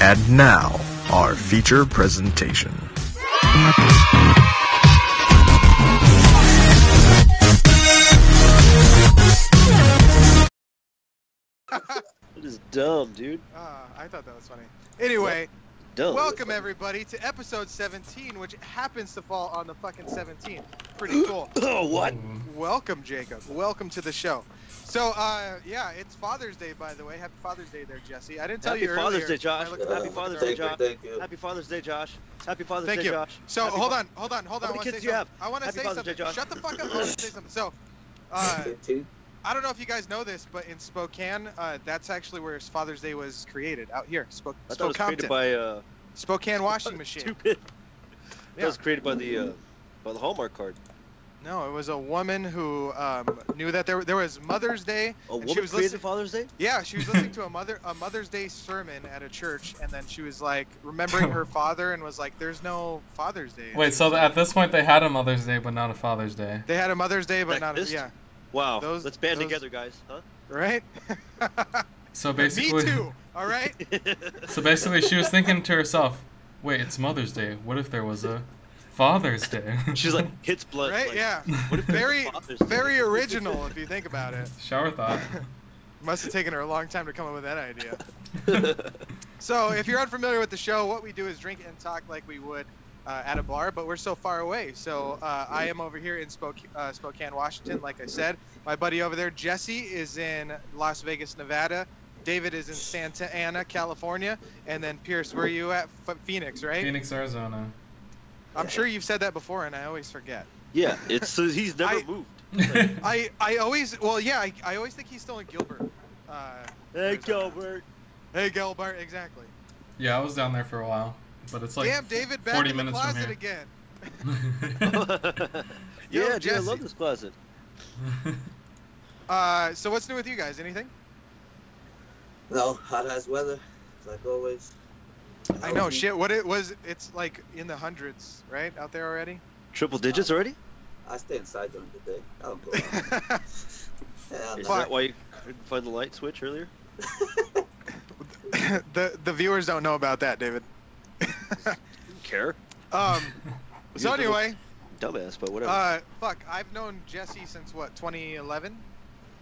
And now, our feature presentation. It is dumb, dude. I thought that was funny. Anyway, Dumb. welcome everybody to episode 17, which happens to fall on the fucking 17th. Pretty cool. Oh, what? Welcome, Jacob. Welcome to the show. So, yeah, it's Father's Day, by the way. Happy Father's Day there, Jesse. I didn't tell you earlier. Happy Father's Day, Josh. Happy Father's Day, Josh. Thank you. Happy Father's Day, Josh. Happy Father's Thank Day, you. Josh. So, hold on. I How many want to kids say do you have? something. I want to Happy say Father's Day, something. Josh. Shut the fuck up. I want to say something. So, 15. I don't know if you guys know this, but in Spokane, that's actually where Father's Day was created, out here. I thought it was created by Spokane washing machine. Stupid. Yeah. That was created by the Hallmark card. No, it was a woman who knew that there was Mother's Day. A and woman created Father's Day? Yeah, she was listening to a Mother's Day sermon at a church, and then she was like remembering her father and was like, "There's no Father's Day." Wait, so at this point they had a Mother's Day, but not a Father's Day. They had a Mother's Day, but Like not this? yeah. Wow. Those- Let's band those- together, guys. Huh? Right? So basically, Me too. All right. so basically, she was thinking to herself, "Wait, it's Mother's Day. What if there was a Father's Day?" She's like, hits blood. Right? Like, Yeah. What if there's a Very, Father's Day? very original if you think about it. Shower thought. Must have taken her a long time to come up with that idea. So, if you're unfamiliar with the show, what we do is drink and talk like we would at a bar, but we're so far away. So, I am over here in Spokane, Washington, like I said. My buddy over there, Jesse, is in Las Vegas, Nevada. David is in Santa Ana, California. And then, Pierce, where are you at? Phoenix, right? Phoenix, Arizona. I'm sure you've said that before, and I always forget. Yeah, he's never moved. I always think he's still in Gilbert. Hey, Arizona. Gilbert. Hey, Gilbert, exactly. Yeah, I was down there for a while, but it's like Damn, David, back 40 in the minutes from closet here. again. Yo, Yeah, dude, I Jesse. love this closet. So what's new with you guys? Anything? No, hot ass weather, like always. I know, shit. What it was? It's like in the hundreds, right, out there already. Triple digits already? I stay inside during the day. I don't go out. Hell Is no. that why you couldn't find the light switch earlier? the viewers don't know about that, David. Didn't care. So anyway, Dumbass, but whatever. fuck. I've known Jesse since what? 2011,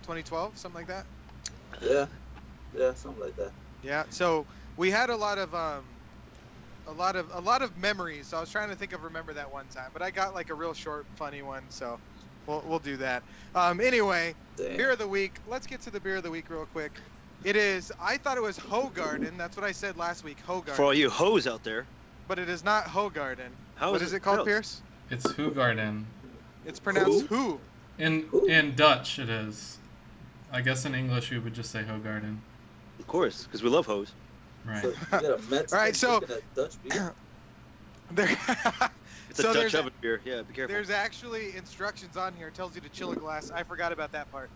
2012, something like that. Yeah, something like that. Yeah. So we had a lot of memories. So I was trying to remember that one time, but I got like a real short, funny one. So we'll do that. Anyway, Damn. beer of the week. Let's get to the beer of the week real quick. It is. I thought it was Hoegaarden. That's what I said last week. Hoegaarden. For all you hoes out there. But it is not Hoegaarden. How What is it called, pronounced? Pierce? It's Hoegaarden. It's pronounced who? In Dutch, it is. I guess in English we would just say Hoegaarden. Of course, because we love hoes. Right. So, you got a Mets All right, so- drinking a Dutch beer? There. It's So a there's Dutch oven beer. Yeah, be careful. There's actually instructions on here. It tells you to chill a glass. I forgot about that part.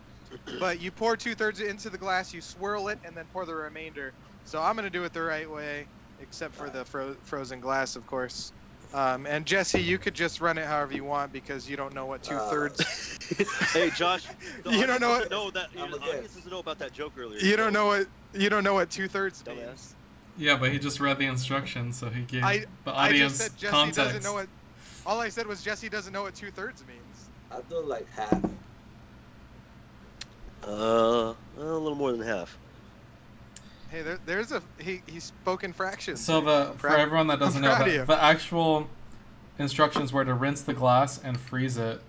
But you pour 2/3 into the glass, you swirl it, and then pour the remainder. So I'm gonna do it the right way, except for the frozen glass, of course. And Jesse, you could just run it however you want because you don't know what 2/3. Hey, Josh. You don't know what- No, that I'm the a audience guest. doesn't know about that joke earlier. You don't know what 2/3 Dumbass. means. Yeah, but he just read the instructions, so he gave the I audience just said Jesse context. doesn't know what. All I said was Jesse doesn't know what 2/3 means. I do like half. A little more than half. Hey, there's he spoke in fractions. So for everyone that doesn't know, proud of you. the actual instructions were to rinse the glass and freeze it,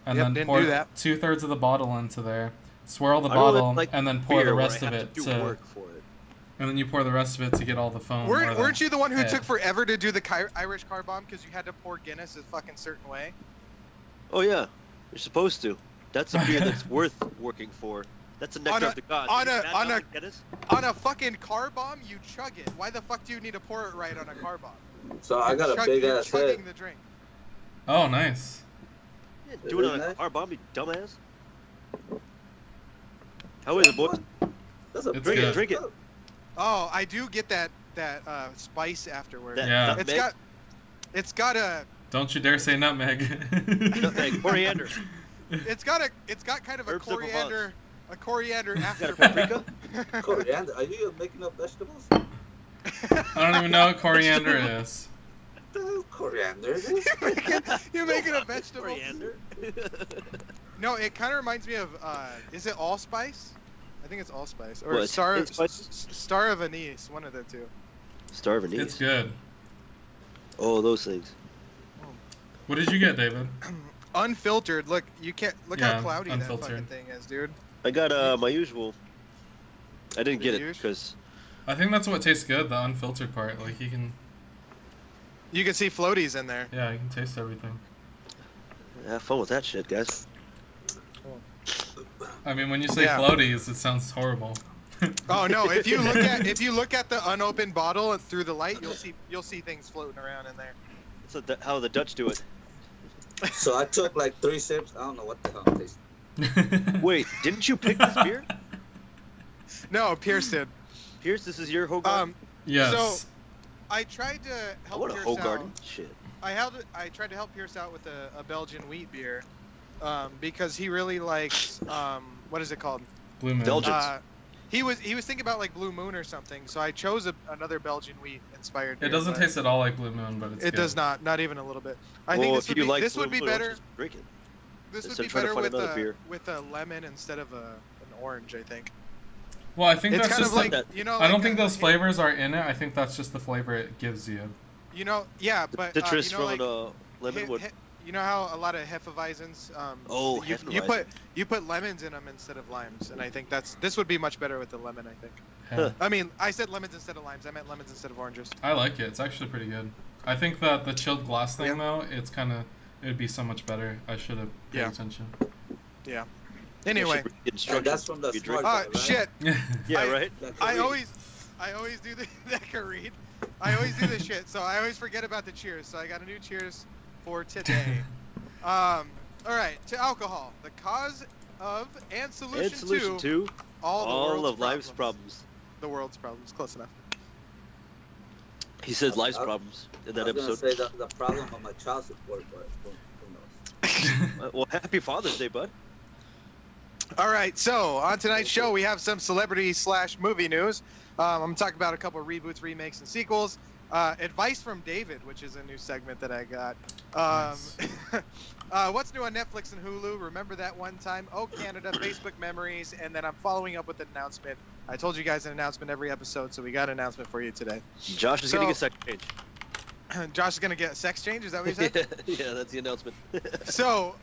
and Yep, then didn't pour do that. 2/3 of the bottle into there, swirl the I really bottle, like and then pour beer the where rest I of have it to do work for it. and then you pour the rest of it to get all the foam. or Weren't you the one who head. took forever to do the Irish car bomb because you had to pour Guinness a fucking certain way? Oh yeah, you're supposed to. That's a beer that's worth working for. That's a nectar of the gods. On a fucking car bomb, you chug it. Why the fuck do you need to pour it right on a car bomb? So I got a big You're ass head. chugging the drink. Oh, nice. Yeah, do it on a car bomb, you dumbass. How is it, boys? That's a It's Drink good. it, drink it. Oh, I do get that spice afterward. That Yeah. nutmeg? It's got a Don't you dare say nutmeg. Nutmeg, coriander. it's got kind of a Herbs of coriander Got a after. paprika? Coriander. Are you making up vegetables? I don't even know what coriander is. The coriander. You're making a vegetable. Coriander. No, it kind of reminds me of. Is it allspice? I think it's allspice or What, Italian spices? Star of Anise. One of the two. Star of Anise. It's good. Oh, those things. What did you get, David? Unfiltered. Look, you can't look Yeah, how cloudy that unfiltered. fucking thing is, dude. I got my usual. I didn't get it Usual? because I think that's what tastes good, the unfiltered part. Like you can, See floaties in there. yeah, you can taste everything. have fun with that shit, guys. I mean, when you say Yeah. floaties, it sounds horrible. Oh no! If you look at the unopened bottle through the light, you'll see things floating around in there. That's how the Dutch do it. So I took like 3 sips. I don't know what the hell it tastes. Wait, didn't you pick this beer? No, Pierce did. Pierce, this is your Hogarden? Yes. So I tried to I help want a Pierce Hogarden. out. Shit. I tried to help Pierce out with a Belgian wheat beer, because he really likes what is it called? Blue Moon. Belgians. He was thinking about like Blue Moon or something. So I chose another Belgian wheat inspired. It beer, doesn't but taste at all like Blue Moon, but it's It good. does not even a little bit. I Well, think if you like this Blue would be Moon, better. just drink it. This would Instead be of trying to better find with another beer. a lemon instead of an orange. I think. Well, I think It's that's kind just of like that- you know. I don't like think a- those flavors are in it. I think that's just the flavor it gives you. You know, yeah, but Citrus you know, from like, lemon would. you know how a lot of Hefeweizens, Oh, you Hefeweizen. put lemons in them instead of limes, and I think this would be much better with the lemon. I think. Yeah. I mean, I said lemons instead of limes. I meant lemons instead of oranges. I like it. It's actually pretty good. I think that the chilled glass thing Yeah. though, it would be so much better. I should have paid Yeah. attention. Yeah. You Anyway. should read And instructions that's from the you drink. smart guy, right? Shit. Yeah, I- right. That I Korean. always do that can read. I always do this shit, so I always forget about the cheers. So I got a new cheers for today. All right, to alcohol, the cause of and solution, And solution to to all all world's of life's problems. The world's problems. Close enough. He said life's I- problems in I that was gonna episode. say the problem of my child support, but who knows? Well, happy Father's Day, bud. All right, so on tonight's show we have some celebrity/movie news. I'm gonna talk about a couple of reboots, remakes, and sequels. Advice from David, which is a new segment that I got. What's new on Netflix and Hulu? Remember that one time? Oh, Canada, Facebook memories, and then I'm following up with an announcement. I told you guys an announcement every episode, so we got an announcement for you today. Josh is So- getting a second change. Josh is gonna get a sex change. Is that what you said? Yeah, that's the announcement. So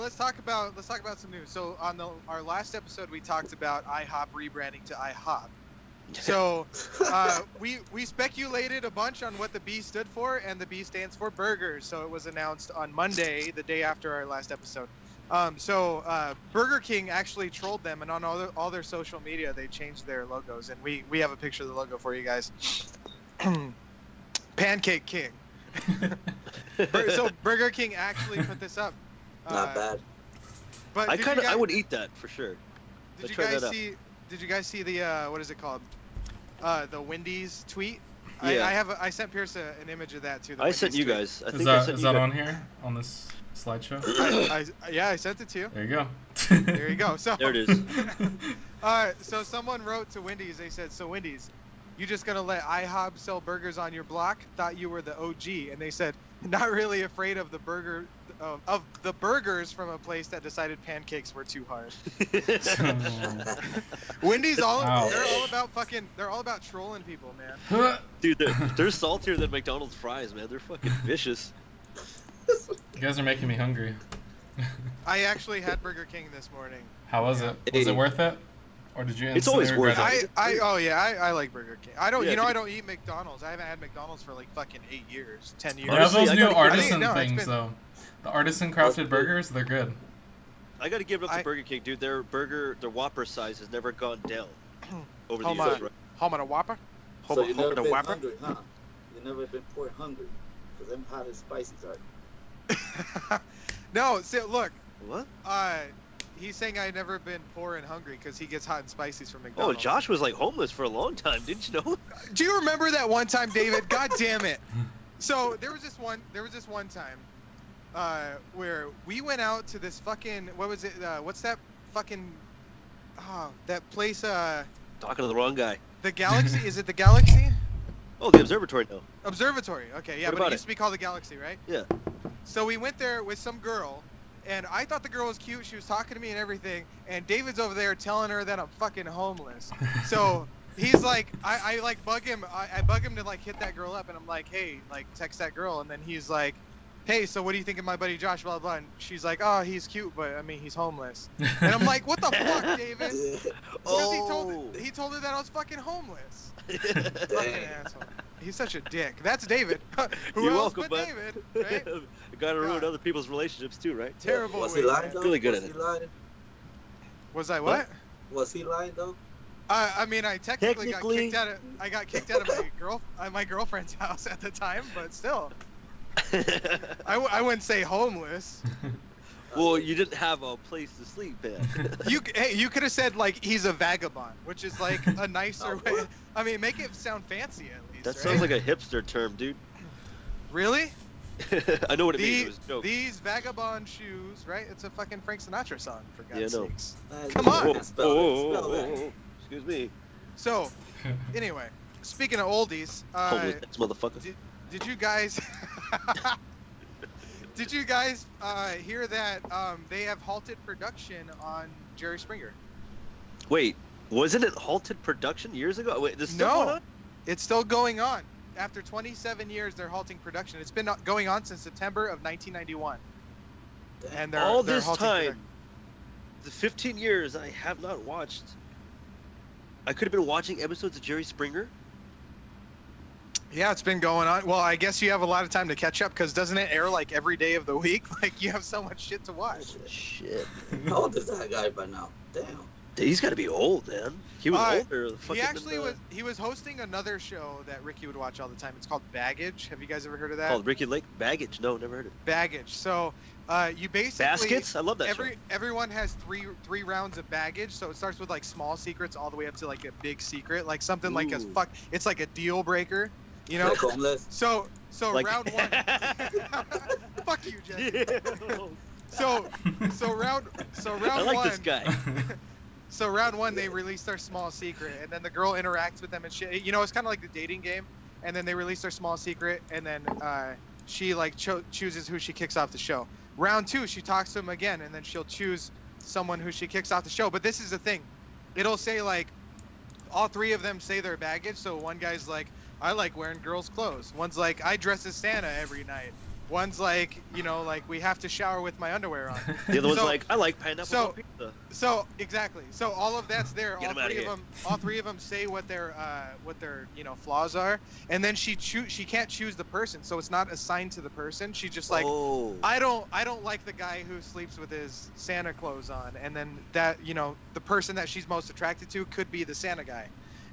let's talk about some news. So on our last episode, we talked about IHOP rebranding to IHOP. So we speculated a bunch on what the B stood for, and the B stands for burgers. So it was announced on Monday, the day after our last episode. Burger King actually trolled them, and on all their social media, they changed their logos, and we have a picture of the logo for you guys. Pancake King. So Burger King actually put this up. Not bad. But I would eat that for sure. Did I'd you try guys that out. see? Did you guys see the what is it called? The Wendy's tweet. Yeah. I sent Pierce an image of that too. The I sent Wendy's you tweet. guys. I Is think I that sent is you that guys. on here on this slideshow? I sent it to you. There you go. There you go. So There it is. so someone wrote to Wendy's. They said, "So Wendy's, you just gonna let IHOP sell burgers on your block? Thought you were the OG." And they said, "Not really afraid of the burgers from a place that decided pancakes were too hard." Wendy's Wow. they're all about trolling people, man. Dude, they're saltier than McDonald's fries, man. They're fucking vicious. You guys are making me hungry. I actually had Burger King this morning. How was it? Was it worth it? Or did you It's always instantly worth regret it. I like Burger King. I don't Yeah, I dude. don't eat McDonald's. I haven't had McDonald's for like fucking 8 years, 10 years. They have Honestly, those I new gotta- artisan no, it's things been- though. The artisan crafted burgers, they're good. I gotta give it up to I- Burger King, dude. Their Whopper size has never gone down over the Home years. on. Right? Home on a Whopper? So Home you on never a been Whopper? hungry, huh? You never been poor hungry, because them hot and spicy are. No, so look, What? he's saying I've never been poor and hungry because he gets hot and spices from Oh, McDonald's. Josh was like homeless for a long time, didn't you know? Do you remember that one time, David? God damn it. So there was this one time where we went out to this fucking, what was it? What's that fucking, that place? Talking to the wrong guy. The Galaxy? Is it the Galaxy? Oh, the observatory now. Observatory. Okay, yeah, What but about it used to be called the Galaxy, right? Yeah. So we went there with some girl, and I thought the girl was cute. She was talking to me and everything. And David's over there telling her that I'm fucking homeless. So he's like, I like bug him. I bug him to like hit that girl up, and I'm like, hey, like text that girl. And then he's like, hey, so what do you think of my buddy Josh? Blah blah. And she's like, oh, he's cute, but I mean, he's homeless. And I'm like, what the fuck, David? Because he told her that I was fucking homeless. Fucking asshole. He's such a dick. That's David. Who You're else welcome, but bud. David, right? You gotta ruin other people's relationships too, right? Terrible. Was he way, lying man. though? Really good was at he it. lying? Was I what? Was he lying though? I mean, I technically got Technically- kicked out of. I got kicked out of my girlfriend's house at the time, but still, I wouldn't say homeless. Well, you didn't have a place to sleep, man. You could have said like he's a vagabond, which is like a nicer way. what? I mean, make it sound fancy at least. That right? sounds like a hipster term, dude. Really? I know what it means. It was a joke. These vagabond shoes, right? It's a fucking Frank Sinatra song, for God's Yeah, no. sakes. Man, Come you on. can't spell it. Spell that. Excuse me. So, anyway, speaking of oldies, Homeless motherfucker. did you guys did you guys hear that they have halted production on Jerry Springer? Wait, wasn't it halted production years ago? Wait, this still going No, on? it's still going on. After 27 years, they're halting production. It's been going on since September of 1991. And they're All they're this halting time, production. the 15 years I have not watched. I could have been watching episodes of Jerry Springer. Yeah, it's been going on. Well, I guess you have a lot of time to catch up because doesn't it air like every day of the week? Like you have so much shit to watch. Shit. How old is that guy by now? Damn. He's got to be old, man. He was older. He actually was hosting another show that Ricky would watch all the time. It's called Baggage. Have you guys ever heard of that? Called Ricky Lake Baggage. No, never heard of it. Baggage. So you basically Baskets? I love that show. everyone has three rounds of baggage. So it starts with like small secrets all the way up to like a big secret, like something like as Ooh. fuck. It's like a deal breaker, you know. Like homeless. So Like- round one. Fuck you, Jesse. Yeah. So round I like one. this guy. So round one, they release their small secret, and then the girl interacts with them and shit. You know, it's kind of like the dating game. And then they release their small secret, and then she like chooses who she kicks off the show. Round two, she talks to him again, and then she'll choose someone who she kicks off the show. But this is the thing, it'll say like all three of them say their baggage. So one guy's like, I like wearing girls' clothes. One's like, I dress as Santa every night. One's like, you know, like we have to shower with my underwear on. The other one's So- like, I like pineapple so- on pizza. So exactly. So all of that's there. Get All 'em outta three of here. them. All three of them say what their flaws are, and then she can't choose the person, so it's not assigned to the person. She just like, oh. I don't like the guy who sleeps with his Santa clothes on, and then that the person that she's most attracted to could be the Santa guy,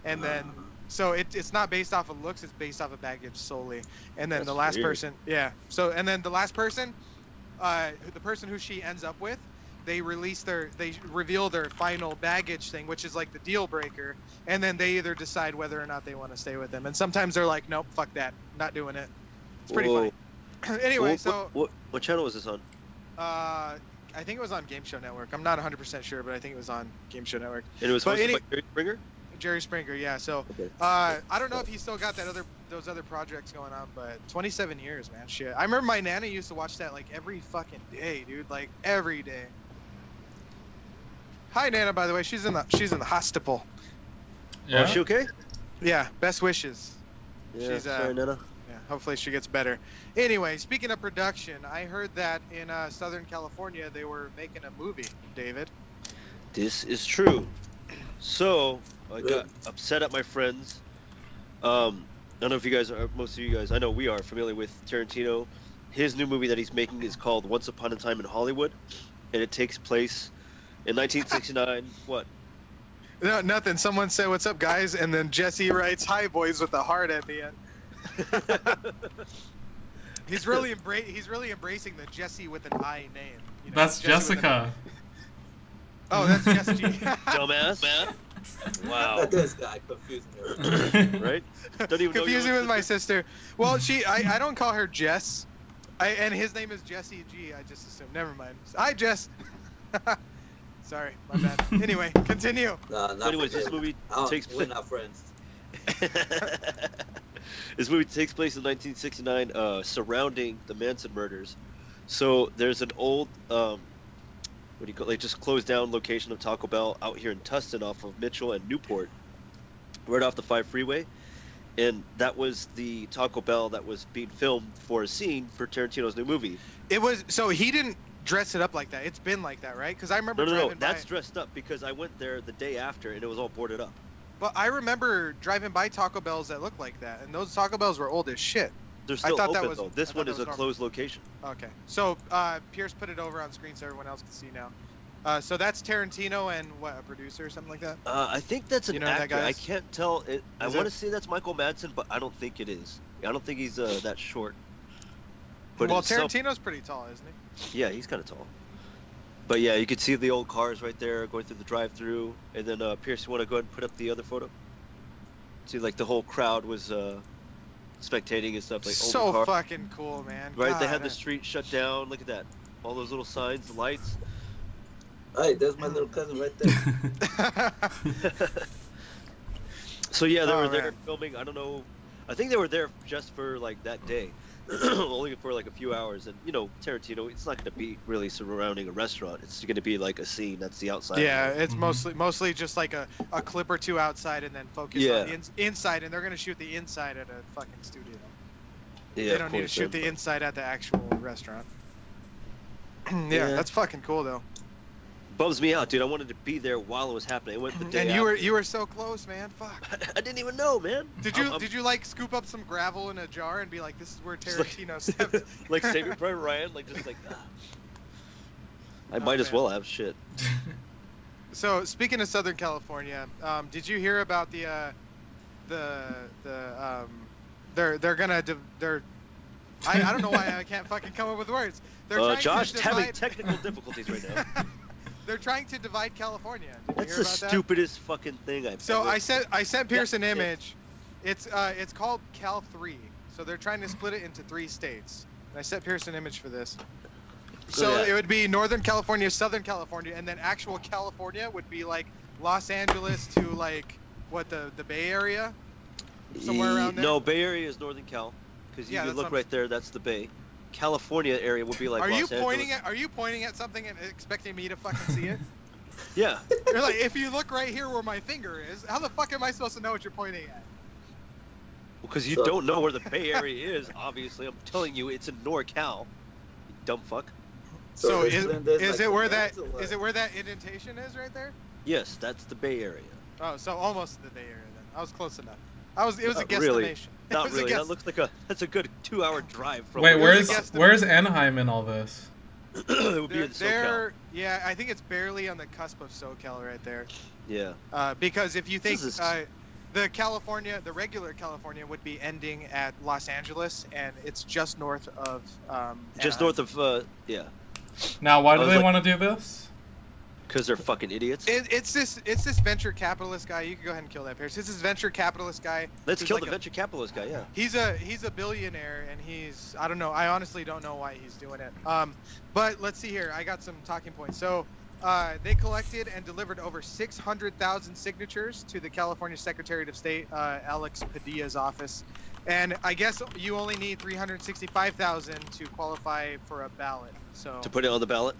and then. So it's not based off of looks; it's based off of baggage solely. And then That's the last weird. person, yeah. So and then the last person, the person who she ends up with, they reveal their final baggage thing, which is like the deal breaker. And then they either decide whether or not they want to stay with them. And sometimes they're like, nope, fuck that, not doing it. It's pretty Whoa. funny. Anyway, What- so what channel was this on? I think it was on Game Show Network. I'm not 100% sure, but I think it was on Game Show Network. And it was But hosted any- by Jerry Springer? Jerry Springer, yeah. So Okay. I don't know if he still got those other projects going on, but 27 years, man, shit. I remember my nana used to watch that like every fucking day, dude, like every day. Hi, Nana. By the way, she's in the hospital. Yeah. Oh, is she okay? Yeah, best wishes. Yeah, She's, sorry, Nana. Yeah, hopefully she gets better. Anyway, speaking of production, I heard that in Southern California they were making a movie. David. This is true. So, I got upset at my friends. I don't know if you guys are, most of you guys, I know we are familiar with Tarantino. His new movie that he's making is called Once Upon a Time in Hollywood, and it takes place in 1969. What? No, nothing. Someone said, "What's up, guys?" And then Jesse writes, "Hi, boys," with a heart at the end. He's really embracing the Jesse with an I name. You know, That's Jesse with an- Jessica. Oh, that's Jesse. Dumbass, man. Wow. This guy confused me. Right? Don't even know Confusing your with my sister. sister. Well, I don't call her Jess. And his name is Jesse G. I just assumed. Never mind. Hi, Jess. Sorry, my bad. Anyway, continue. Nah, not Anyways, this today. movie I don't- takes We're place. not friends. This movie takes place in 1969, surrounding the Manson murders. So there's an old, what do you call, like, just closed down location of Taco Bell out here in Tustin off of Mitchell and Newport, right off the 5 freeway. And that was the Taco Bell that was being filmed for a scene for Tarantino's new movie. It was, so he didn't dress it up like that. It's been like that, right? Because I remember No, driving by. that's dressed up because I went there the day after and it was all boarded up. But I remember driving by Taco Bells that looked like that, and those Taco Bells were old as shit. They're still thought that open was- though. I This thought one that is was a normal. closed location. Okay. So Pierce put it over on screen so everyone else can see now. So that's Tarantino and what, a producer or something like that? I think that's an You know who that actor. guy I is? can't tell. I Is want it? to say that's Michael Madsen, but I don't think it is. I don't think he's that short. But Well, it's some- Tarantino's pretty tall, isn't he? yeah, he's kind of tall. But yeah, you could see the old cars right there going through the drive-through, and then Pierce, you want to go ahead and put up the other photo? See, like the whole crowd was spectating and stuff, like So older cars. fucking cool, man. Right, they had God, the street shut down. Look at that, all those little signs, the lights. Hey, there's my little cousin right there. So yeah, they Oh, were there man. filming. I don't know. I think they were there just for like that day, only for like a few hours. And you know, Tarantino, it's not going to be really surrounding a restaurant. It's going to be like a scene. That's the outside. Yeah, it's Mhm. mostly just like a clip or two outside and then focus Yeah. on the inside, and they're gonna shoot the inside at a fucking studio. Yeah, They of don't need to course, shoot man. the inside at the actual restaurant. yeah, Yeah. that's fucking cool though. Bums me out, dude. I wanted to be there while it was happening. I went the day And after. you were so close, man. Fuck. I didn't even know, man. Did you like scoop up some gravel in a jar and be like, this is where Just like- Tarantino stepped? like Saving Private Ryan, like just like. Ah. I Oh, might as man. well have shit. So speaking of Southern California, did you hear about they're gonna I don't know why I can't fucking come up with words. They're trying Josh to is having divide, technical difficulties right now. they're trying to divide California. Did That's you the hear about that? stupidest fucking thing I've So ever. I sent Pierce an Yeah. image. It's called Cal 3. So they're trying to split it into 3 states. And I sent Pierce an image for this. So yeah. it would be Northern California, Southern California, and then actual California would be like Los Angeles to like what the Bay Area, somewhere around there. No, Bay Area is Northern Cal, because Yeah, you that's look what I'm- right there. That's the Bay. California area would be like are Los you Angeles. pointing at something and expecting me to fucking see it? Yeah. You're like, if you look right here where my finger is, how the fuck am I supposed to know what you're pointing at? Because you So- don't know where the Bay Area is. Obviously, I'm telling you, it's in NorCal. You dumb fuck. So there's is like it where the that maps or what? is it where that indentation is right there? Yes, that's the Bay Area. Oh, so almost the Bay Area then. I was close enough. It was a Not guesstimation. really. It Not was a really. guess. That looks like that's a good 2-hour drive from. Wait, Where's where's the where's Anaheim in all this? it would be in SoCal. Yeah, I think it's barely on the cusp of SoCal right there. Yeah. Because if you think This is- the regular California would be ending at Los Angeles, and it's just north of Just Anaheim. north of yeah. Now, why I do was they like- want to do this? Because they're fucking idiots. It's this venture capitalist guy. You can go ahead and kill that, Pierce. It's this venture capitalist guy. Let's who's kill like the a- venture capitalist guy. Yeah. He's a billionaire, and I don't know. I honestly don't know why he's doing it. But let's see here. I got some talking points. So, they collected and delivered over 600,000 signatures to the California Secretary of State, Alex Padilla's office, and I guess you only need 365,000 to qualify for a ballot. So To put it on the ballot.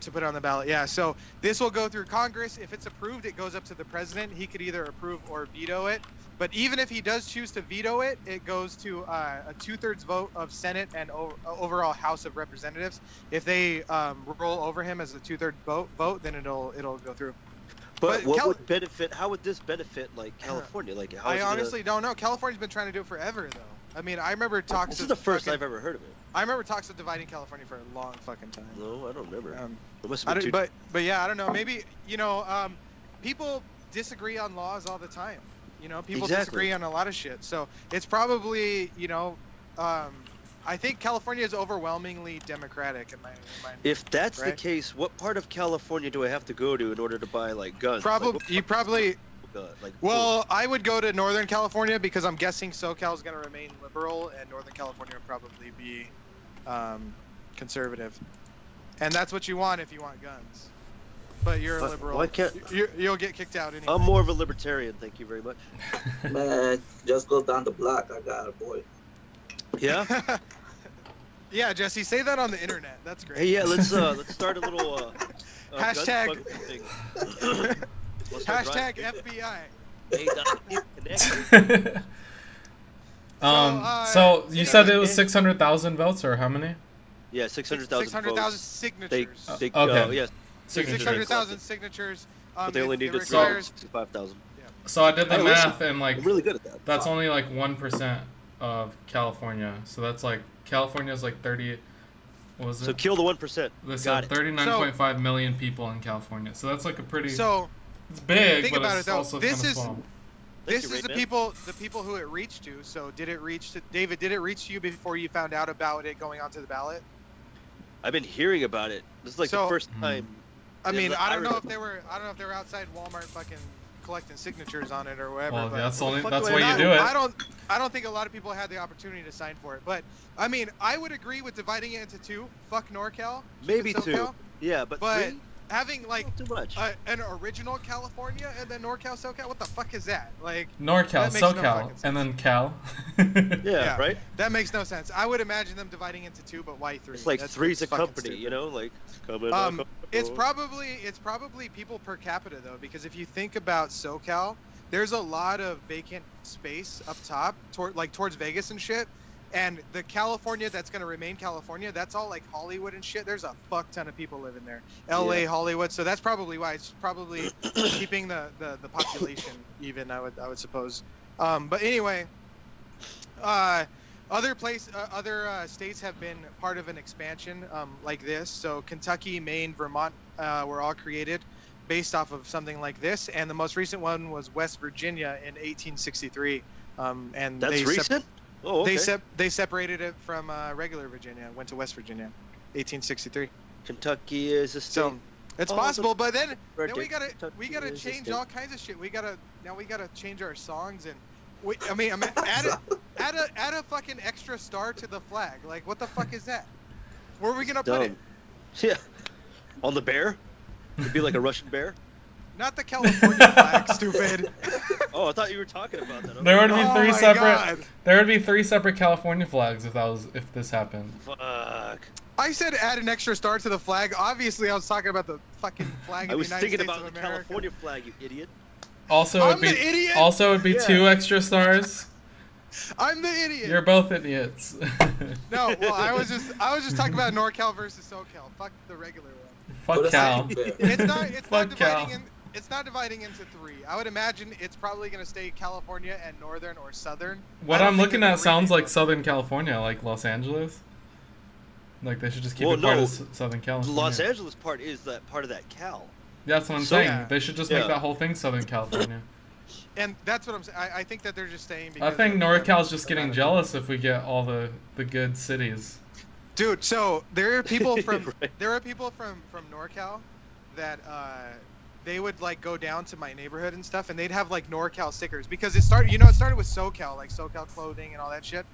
to put it on the ballot. Yeah, so this will go through Congress. If it's approved, it goes up to the president. He could either approve or veto it. But even if he does choose to veto it, it goes to a 2/3 vote of Senate and overall House of Representatives. If they roll over him as a 2/3 vote, then it'll go through. But But what Cal- would benefit? How would this benefit like California? Like how? I is it gonna- honestly don't know. California's been trying to do it forever, though. I mean, I remember talks. This is of the first fucking- I've ever heard of it. I remember talks of dividing California for a long fucking time. No, I don't remember. Um, It must I have been don't, too. but yeah, I don't know. Maybe people disagree on laws all the time. People Exactly. disagree on a lot of shit. So it's probably I think California is overwhelmingly democratic in my If that's the right? case, what part of California do I have to go to in order to buy like guns? Well, I would go to Northern California because I'm guessing SoCal is going to remain liberal and Northern California would probably be conservative. And that's what you want if you want guns. but you're a liberal. Why can't? You'll get kicked out anyway. I'm more of a libertarian. Thank you very much. Man, just go down the block. I got a boy. Yeah. Yeah, Jesse, say that on the internet. That's great. Hey, yeah. Let's start a little Hashtag- gun thing. We'll start Hashtag driving. FBI. Hey, connect. So you said it was 600,000 votes, or how many? Yeah, 600,000. 600,000 signatures. They Okay. Yes. 600,000 signatures. But they only it needed requires. 65,000. So I did the Hey, math, and like I'm really good at that. that's only like 1% of California. So that's like California's like 30. What was it? So kill the 1%. They Got said it. 39.5 million people in California. So that's like a pretty. So It's big, think but about it's it, though. also This kind of is- small. this Thank you, is the Rayman. people who it reached to. So did it reach to David? Did it reach to you before you found out about it going onto the ballot? I've been hearing about it. This is like So- the first time. I mean, Yeah, I don't know if remember. they were. I don't know if they were outside Walmart fucking collecting signatures on it or whatever. Well, but that's only fuck that's do why I you know? do it. I don't think a lot of people had the opportunity to sign for it. But I mean, I would agree with dividing it into two. Fuck NorCal. Maybe SoCal. two. Yeah, but But three? having like Not too much. an original California and then NorCal, SoCal, what the fuck is that? Like NorCal, that makes no SoCal, fucking sense. and then Cal. yeah, right? that makes no sense. I would imagine them dividing into two, but why three? It's like three's a fucking company, stupid. you know? Like, coming It's probably people per capita though, because if you think about SoCal, there's a lot of vacant space up top, towards Vegas and shit. And the California that's gonna remain California, that's all like Hollywood and shit. There's a fuck ton of people living there. LA, Yeah. Hollywood, so that's probably why it's probably keeping the population even. I would suppose. But anyway, other states have been part of an expansion like this. So Kentucky, Maine, Vermont were all created based off of something like this, and the most recent one was West Virginia in 1863. And That's they recent? Oh, okay. they separated it from regular Virginia, went to West Virginia, 1863. Kentucky is a state. So it's Oh, possible, but then Right we there. gotta Kentucky is a change state. all kinds of shit. We gotta change our songs and add a fucking extra star to the flag. Like what the fuck is that? Where are we gonna put it? Dumb. Yeah. On the bear? It'd be like a Russian bear? Not the California flag, stupid. Oh, I thought you were talking about that. There would be Oh three my separate. God. There would be 3 separate California flags if this happened. Fuck. I said add an extra star to the flag. Obviously, I was talking about the fucking flag I of was the United thinking States about of the America. California flag, you idiot. Also, I'm it'd be the idiot? also it'd be Yeah. 2 extra stars. I'm the idiot. You're both idiots. No, well, I was just talking about NorCal versus SoCal. Fuck the regular one. Fuck Put a Cal. sign there. It's not Fuck Cal. dividing into 3. I would imagine it's probably gonna stay California and Northern or Southern. What I don't I'm think looking they're at gonna sounds rename like Southern California, like Los Angeles. Like they should just keep Well, it part no, of Southern The California. Los Angeles part is that part of that Cal. That's what I'm So- saying. Yeah. They should just Yeah. make that whole thing Southern California. And that's what I'm saying. I think that they're just staying I because think of the NorCal's just getting amount of- jealous if we get all the good cities. Dude, so there are people from Right. from NorCal that they would like go down to my neighborhood and stuff, and they'd have like NorCal stickers because it started with SoCal, like SoCal clothing and all that shit.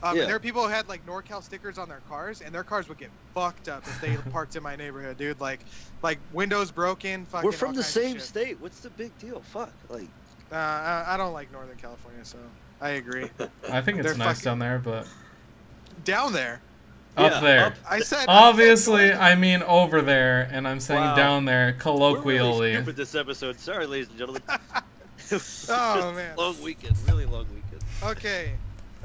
Yeah. And there are people who had like NorCal stickers on their cars, and their cars would get fucked up if they parked in my neighborhood, dude. Like windows broken. Fucking We're from all the kinds of same shit. state. What's the big deal? Fuck. Like, I don't like Northern California, so I agree. I think it's They're nice fucking- down there, but Down there, up Yeah, there. up- I said. Obviously, northern. I mean over there, and I'm saying Wow. down there we're really colloquially. stupid this episode. Sorry, ladies and gentlemen. Oh, man. Long weekend. Really long weekend. Okay.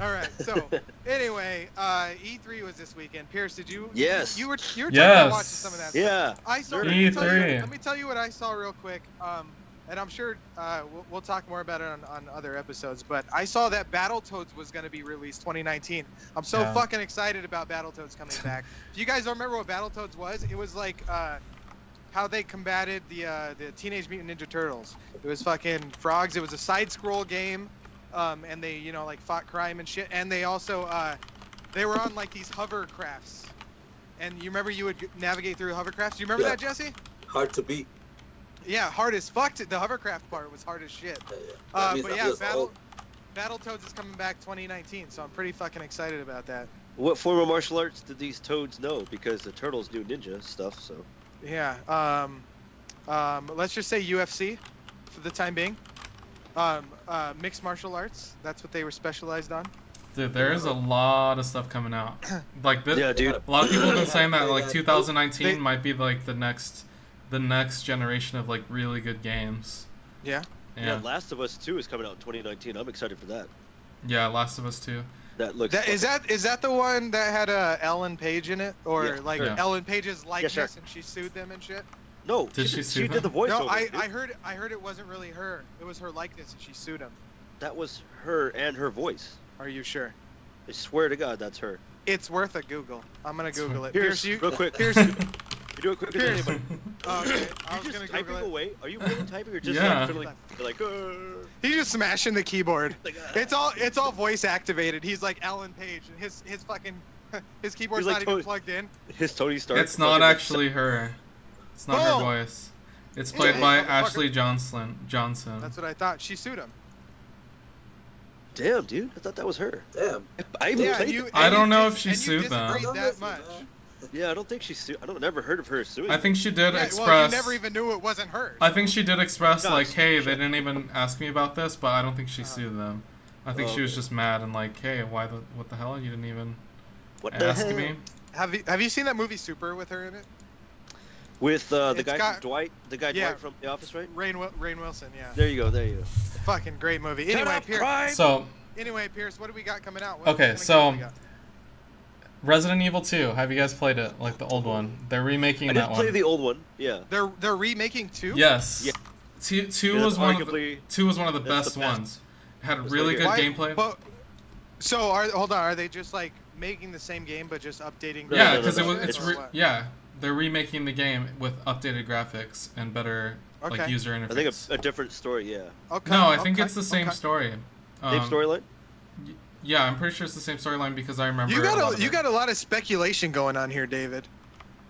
All right. So anyway, E3 was this weekend. Pierce, did you? Yes. You were talking Yes. about watching some of that. Stuff. Yeah. I saw. E3. Let me tell you what I saw real quick. And I'm sure we'll talk more about it on other episodes. But I saw that Battletoads was going to be released 2019. I'm so Yeah. fucking excited about Battletoads coming back. If you guys don't remember what Battletoads was, it was like how they combated the Teenage Mutant Ninja Turtles. It was fucking frogs. It was a side-scroll game, and they like fought crime and shit. And they also they were on like these hovercrafts. And you remember you would navigate through hovercrafts? Do you remember Yeah. that, Jesse? Hard to beat. Yeah, hard as fuck. The hovercraft part was hard as shit. That means But I'm yeah, just old. Battletoads is coming back 2019, so I'm pretty fucking excited about that. What form of martial arts did these toads know? Because the turtles do ninja stuff, so. Yeah. Let's just say UFC for the time being. Mixed martial arts. That's what they were specialized on. Dude, there's a lot of stuff coming out. Like this, Yeah, dude. a lot of people have been saying that like They- 2019 might be like the next generation of like really good games. Yeah. Yeah, Yeah, Last of Us 2 is coming out in 2019. I'm excited for that. yeah, Last of Us 2. That looks. Is that the one that had Ellen Page in it, or Yeah, like sure. Ellen Page's likeness, sure. and she sued them and shit? No, Did she sue she did the them? voiceover. No, I dude. heard it wasn't really her. It was her likeness, and she sued him. That was her and her voice. Are you sure? I swear to God, that's her. It's worth a Google. I'm gonna Google it. Pierce, you real quick. Pierce, You do it quicker than Pierce. anybody. Okay, I You was just gonna typing Google it. away? Are you really typing or just Yeah. like fiddling? You're like, He's just smashing the keyboard. like, It's all voice activated. He's like Ellen Page, and his fucking his keyboard's He's not like even Tony- plugged in. his Tony Stark. It's not fucking- actually her. It's not Oh. her voice. It's played Yeah, by motherfucker. Ashley Johnson. That's what I thought. She sued him. Damn, dude. I thought that was her. Damn. I even Yeah, played you. it. I and don't you know dis- if she and you sued them. disagreed that Listen, much. man. Yeah, I don't think she sued. I don't never heard of her suing. I think she did Yeah, express. well, you never even knew it wasn't her. I think she did express Gosh, like, hey, shit. they didn't even ask me about this, but I don't think she Uh-huh. sued them. I think Oh, she was okay. just mad and like, hey, what the hell? You didn't even What the ask hell? me. Have you seen that movie Super with her in it? With the It's guy got- from Dwight, Yeah. Dwight from The Office, right? Rainn Wilson, yeah. There you go. There you go. Fucking great movie. Shut Anyway, up, Pierce. crime! So, Pierce, what do we got coming out? Okay, kind of so- games we got? Resident Evil 2. Have you guys played it? Like the old one? They're remaking I that didn't play one. the old one. Yeah. They're remaking 2? Yes. Yeah. Two Yeah, was that's one of the arguably- 2 was one of the that's best the best. ones. It had It's really like good it. gameplay. But, so hold on, are they just like making the same game but just updating? No, Yeah, no, because no, it was it's- yeah, they're remaking the game with updated graphics and better like Okay. user I interface. think a different story. Yeah. Okay, No, I think okay, it's the same okay. story. Same storyline. Yeah, I'm pretty sure it's the same storyline because I remember. You a lot got of you it. got a lot of speculation going on here, David.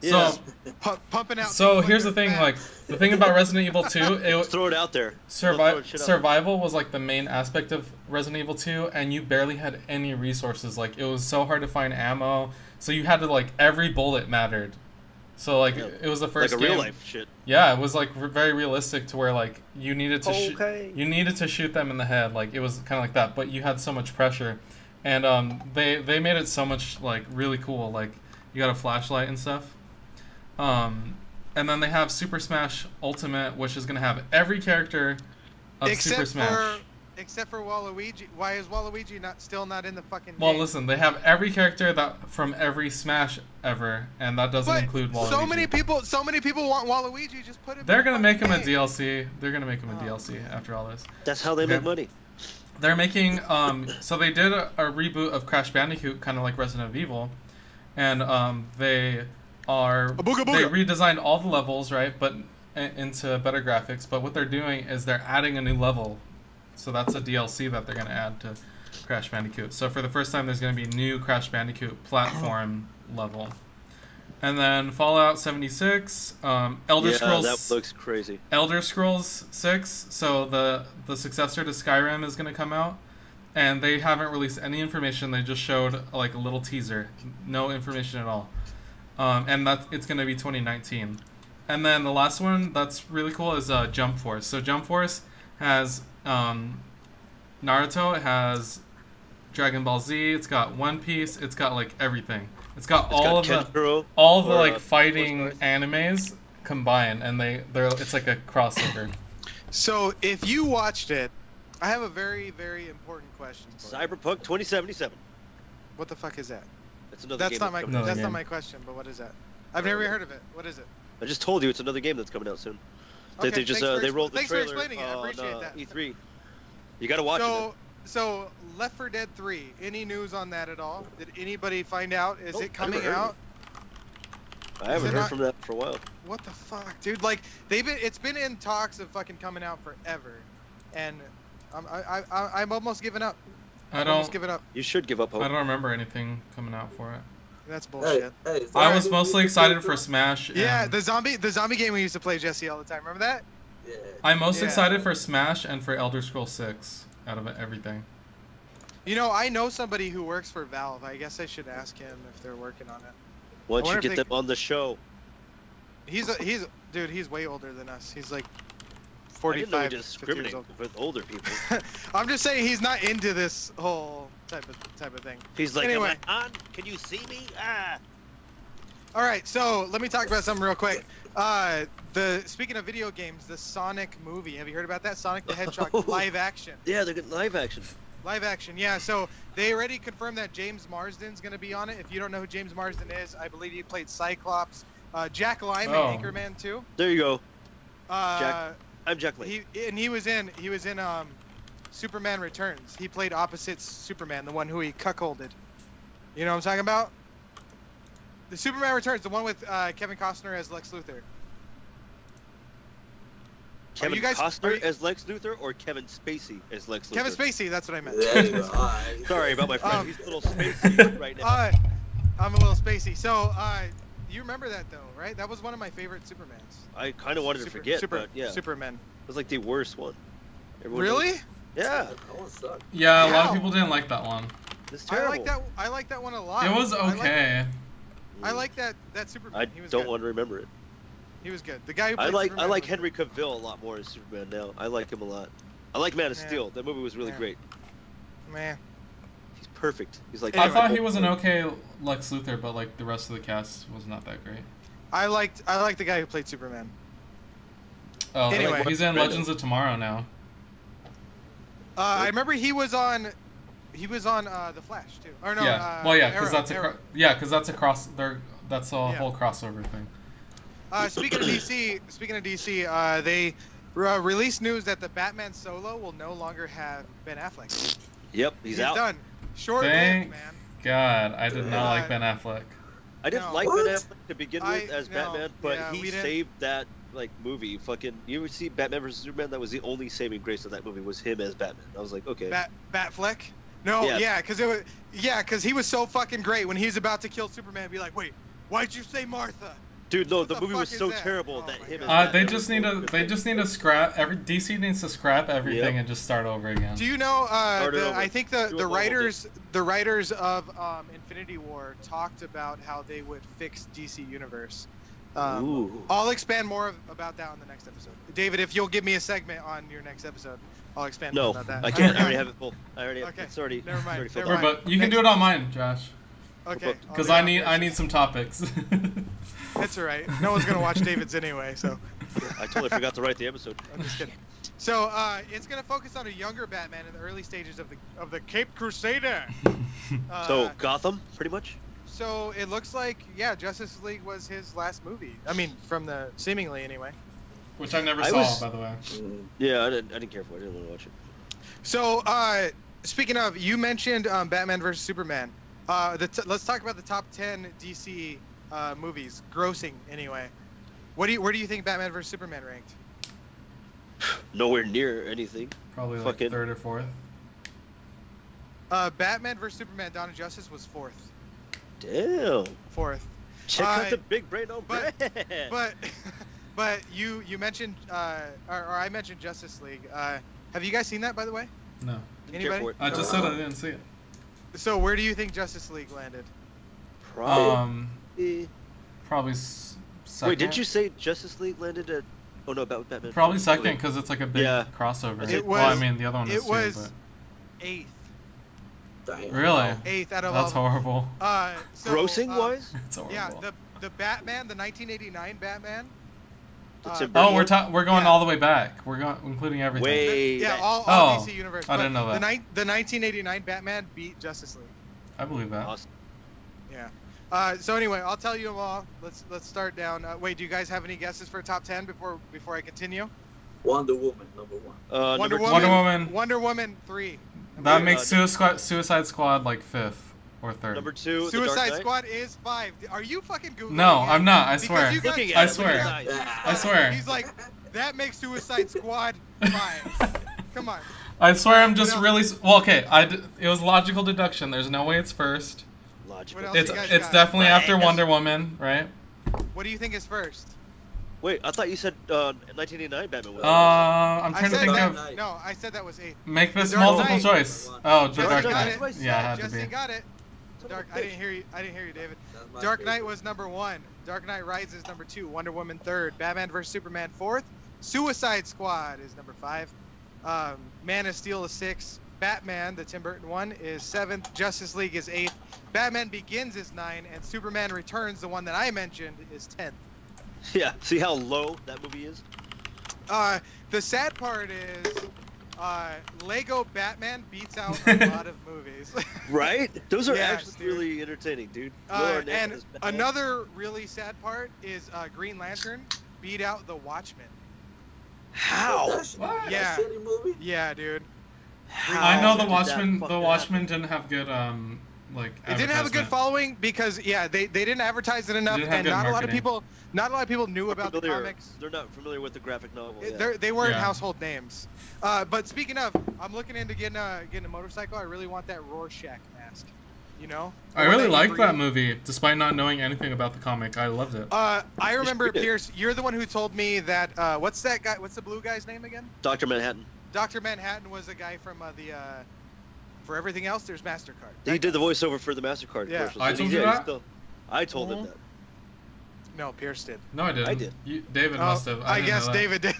Yeah. Pumping out. So things here's the like thing, that. like the thing about Resident Evil 2, Let's throw it out there. survival shit out. survival was like the main aspect of Resident Evil 2, and you barely had any resources. Like it was so hard to find ammo, so you had to like every bullet mattered. So like Yeah. it was the first Like a game. real life shit. Yeah, it was like very realistic to where like you needed to Okay. you needed to shoot them in the head. Like it was kind of like that, but you had so much pressure, and they made it so much like really cool. Like you got a flashlight and stuff. And then they have Super Smash Ultimate, which is gonna have every character of Super Smash. Except for Waluigi. Why is Waluigi still not in the fucking Well, game? listen, they have every character that from every Smash ever, and that doesn't But include Waluigi. so many people want Waluigi. Just put him. They're in the gonna make him a fucking game. DLC. They're gonna make him a Oh, DLC after all this. That's how they Okay. make money. They're making so they did a reboot of Crash Bandicoot, kind of like Resident Evil, and they booga they booga. redesigned all the levels, right, but into better graphics. But what they're doing is they're adding a new level, so that's a DLC that they're gonna add to Crash Bandicoot. So for the first time, there's gonna be a new Crash Bandicoot platform level, and then Fallout 76, Elder Yeah, Scrolls. that looks crazy. Elder Scrolls 6, so the successor to Skyrim is going to come out, and they haven't released any information. They just showed like a little teaser, no information at all, and it's going to be 2019. And then the last one that's really cool is Jump Force. So Jump Force has Naruto, it has Dragon Ball Z, it's got One Piece, it's got like everything. It's got all got of the Kenshiro, or, like fighting Force Stars. animes combined, and it's like a crossover. So if you watched it, I have a very, very important question. For you. Cyberpunk 2077. What the fuck is that? That's another That's game. not my. coming Another That's game. not my question. But what is that? I've never heard of it. What is it? I just told you it's another game that's coming out soon. Okay, They just thanks for they rolled the thanks for trailer explaining it. I on appreciate that. E3. You gotta watch So Left 4 Dead 3. Any news on that at all? Did anybody find out? Is Nope, it coming never heard of out? it. I haven't it heard not- from that for a while. What the fuck, dude? Like it's been in talks of fucking coming out forever, and I'm almost giving up. I Almost don't giving up. You should give up hope. I don't remember anything coming out for it. That's Hey, bullshit. hey, I was mostly excited for Smash. Yeah, and the zombie game we used to play Jesse all the time. Remember that? Yeah. I'm most Yeah. excited for Smash and for Elder Scrolls 6 out of everything. You know, I know somebody who works for Valve. I guess I should ask him if they're working on it. Once I you wonder get if them on the show. He's Dude, he's way older than us. He's like I didn't know we 45, 50 years discriminate old. with older people. I'm just saying he's not into this whole type of thing. He's like, Anyway. am I on? Can you see me? Ah. All right, so let me talk about something real quick. Speaking of video games, the Sonic movie. Have you heard about that? Sonic the Hedgehog live action. Yeah, they're getting live action. Live action, yeah. So they already confirmed that James Marsden's gonna be on it. If you don't know who James Marsden is, I believe he played Cyclops, Jack Lime Oh. in Anchorman 2. There you go. Uh, I'm Jack Lane. he was in Superman Returns. He played opposite Superman, the one who he cuckolded. You know what I'm talking about? The Superman Returns, the one with Kevin Costner as Lex Luthor. Kevin you guys- Costner as Lex Luthor or Kevin Spacey as Lex Luthor? Kevin Spacey, that's what I meant. There you go. All right. Sorry about my friend. He's a little spacey right now. I'm a little spacey. So, you remember that though, right? That was one of my favorite Supermans. I kind of wanted to forget, but yeah. Superman. It was like the worst one. Everyone Really? knows. Yeah. That one sucked. Yeah, a lot Wow. of people didn't like that one. It's I terrible. like that. I like that one a lot. It was okay. I like that Superman. I He was don't good. want to remember it. He was good. The guy who I played like Superman was Henry Cavill a lot more as Superman now. I like him a lot. I like Man of Yeah. Steel. That movie was really Yeah. great. good. Man. He's perfect. He's like. I thought he was an okay Lex Luthor, but like the rest of the cast was not that great. I liked the guy who played Superman. Oh, Anyway. he's in Brandon. Legends of Tomorrow now. I remember he was on The Flash too. Or no, Yeah. Well, yeah, because Arrow. that's a cross. That's a Yeah. whole crossover thing. Speaking of DC, they released news that the Batman solo will no longer have Ben Affleck. Yep, he's out. done. Short-lived, Thank man. God, I did not Uh, like Ben Affleck. I didn't No. like What? Ben Affleck to begin with as no, Batman, but yeah, he we didn't- saved that like movie. Fucking, you ever see Batman vs Superman? That was the only saving grace of that movie was him as Batman. I was like, okay. Batfleck? No, Yeah. because he was so fucking great when he was about to kill Superman. Be like, wait, why'd you say Martha? Dude, no, What the the movie was fuck so is that? terrible Oh that my him as God. They Batman just was need to scrap DC needs to scrap everything Yep. and just start over again. Do you know? Start it over. I think Do it the all writers of Infinity War talked about how they would fix DC Universe. Ooh. I'll expand more about that on the next episode. David, if you'll give me a segment on your next episode, I'll expand more No, about that. I can't. I already have it full. I already have Okay. It's already. Never mind, Already filled never up. mind. But you can do it on mine, Josh. Okay. Because I'll I do it need on yours. some topics. That's all right. No one's gonna watch David's anyway, so I totally forgot to write the episode. I'm just kidding. So it's gonna focus on a younger Batman in the early stages of the Caped Crusader. So Gotham, pretty much. So it looks like, yeah, Justice League was his last movie. I mean, from the seemingly anyway. Which I never I saw, was- by the way. Mm. Yeah, I didn't care for it. I didn't want to watch it. So speaking of, you mentioned Batman versus Superman. Let's talk about the top 10 DC movies, grossing anyway. Where do you think Batman versus Superman ranked? Nowhere near anything. Probably like Fucking- third or fourth. Batman versus Superman: Dawn of Justice was fourth. Damn. Check out Uh, the big brain on but- Brad. But you mentioned or I mentioned Justice League. Have you guys seen that, by the way? No. Didn't care anybody? for it. I just said I didn't see it. So where do you think Justice League landed? Probably. Probably second. Wait, didn't you say Justice League landed at? Oh no, Batman. Probably second because it's like a big Yeah. crossover. It Well, I was- mean, the other one is It too, was eighth. Damn. but... Really? Eighth out of That's all. horrible. So, Grossing wise, It's horrible. Yeah, the Batman, the 1989 Batman. The Tim Oh, Burton we're going Yeah. all the way back. We're going including everything. Way Yeah, back. all Oh, DC universe. I didn't but know that. The 1989 Batman beat Justice League. I believe that. Awesome. Yeah. So anyway, I'll tell you them all. Let's start down. Wait, do you guys have any guesses for top 10 before I continue? Wonder Woman, number one. Wonder Number Wonder two, Woman. Wonder Woman 3. That Wait, makes Suicide Squad like fifth or third. Number two, The Suicide Dark Knight. Squad is 5. Are you fucking Googling? No, it? I'm not. I Because swear. you guys- Looking I at it, swear. look at his eyes. I swear. He's like, that makes Suicide Squad 5. Come on. I swear I'm just What really... Well, okay. It was logical deduction. There's no way it's first. Logical. What else It's you guys it's got? definitely Right. after Wonder Woman, right? What do you think is first? Wait, I thought you said 1989 Batman was. I'm I trying to said think that. of... Knight. No, I said that was 8. Make this The Dark multiple Knight. choice. Oh, The Justin Dark got Knight. it. That's Yeah, it had to Justin be. got it. I didn't hear you. I didn't hear you, David. That's my Dark Knight favorite. was number 1. Dark Knight Rises number 2. Wonder Woman 3rd. Batman vs Superman 4th. Suicide Squad is number 5. Man of Steel is 6th. Batman, the Tim Burton one, is 7th. Justice League is 8th. Batman Begins is 9, and Superman Returns, the one that I mentioned, is 10th. Yeah. See how low that movie is? The sad part is, Lego Batman beats out a lot of movies. Right? Those are Yes, actually dude. really entertaining, dude. And another really sad part is Green Lantern beat out The Watchmen. How? What? Yeah. That shitty movie? Yeah, dude. I know How the did Watchmen. that The fucking Watchmen didn't have good like. It didn't have a good advertisement. following because they didn't advertise it enough, Didn't have and good not a lot of marketing. people knew about the familiar. comics. They're not familiar with the graphic novel. Yeah. They weren't Yeah. household names. But speaking of, I'm looking into getting a motorcycle. I really want that Rorschach mask. You know? I The one really that you liked that breathe. movie, despite not knowing anything about the comic. I loved it. I remember, should. Pierce, you're the one who told me that, what's that guy, what's the blue guy's name again? Dr. Manhattan. Dr. Manhattan was a guy from for everything else, there's MasterCard. He did the voiceover for the MasterCard Yeah. commercials. I and told he- you yeah, that? Still, I told him Mhm. that. No, Pierce did. No, I didn't. I did. David must have. I didn't guess know that. David did.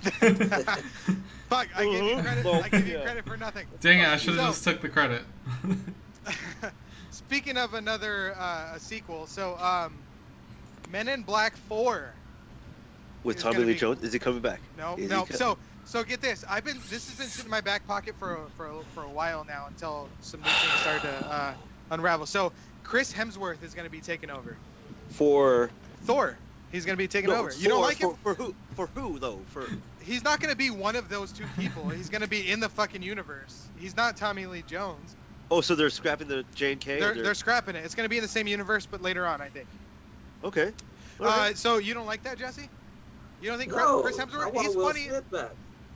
Fuck, I give you Mhm. credit. Well, I give you yeah. credit for nothing. Dang it! I should have So- just took the credit. Speaking of another a sequel, so Men in Black 4. With It's Tommy gonna Lee be- Jones? Is he coming back? No, Is he no. co- So get this. This has been sitting in my back pocket for a while now until some new things started to unravel. So Chris Hemsworth is going to be taking over. For Thor. He's going to be taking no, over. You don't like him? for who? For who though? For He's not going to be one of those two people. He's going to be in the fucking universe. He's not Tommy Lee Jones. oh, so they're scrapping the J&K? They're scrapping it. It's going to be in the same universe, but later on, I think. Okay. All right. So you don't like that, Jesse? You don't think No, Chris I Hemsworth? want He's Will funny. Smith back.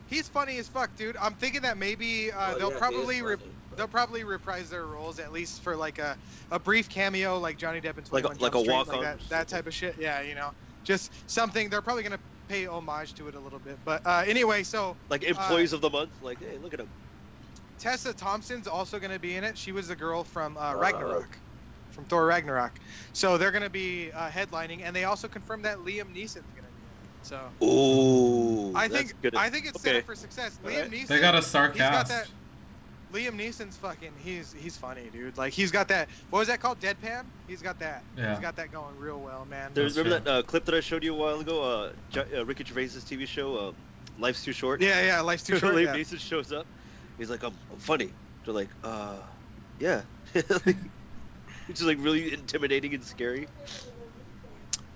He's funny as fuck, dude. I'm thinking that maybe Oh, they'll yeah, he probably is funny. they'll probably reprise their roles at least for like a brief cameo, like Johnny Depp in 21 Like Jump a Street, walk-on like that type of shit. Yeah, you know, just something. They're probably gonna pay homage to it a little bit. But anyway, so Like employees of the month? Like, hey, look at him. Tessa Thompson's also gonna be in it. She was the girl from Ragnarok, from Thor Ragnarok. So they're gonna be headlining, and they also confirmed that Liam Neeson's gonna be in it. So Ooh. I that's think good. it's set Okay. up for success. All Liam right. Neeson. They got a star He's got cast. that. Liam Neeson's fucking. He's funny, dude. Like he's got that. What was that called? Deadpan. He's got that. Yeah. He's got that going real well, man. There's, That's remember that clip that I showed you a while ago? Ricky Gervais' TV show, Life's Too Short? Yeah, life's too short. Liam Yeah. Neeson shows up. He's like, I'm funny. They're like, yeah. Which is like really intimidating and scary.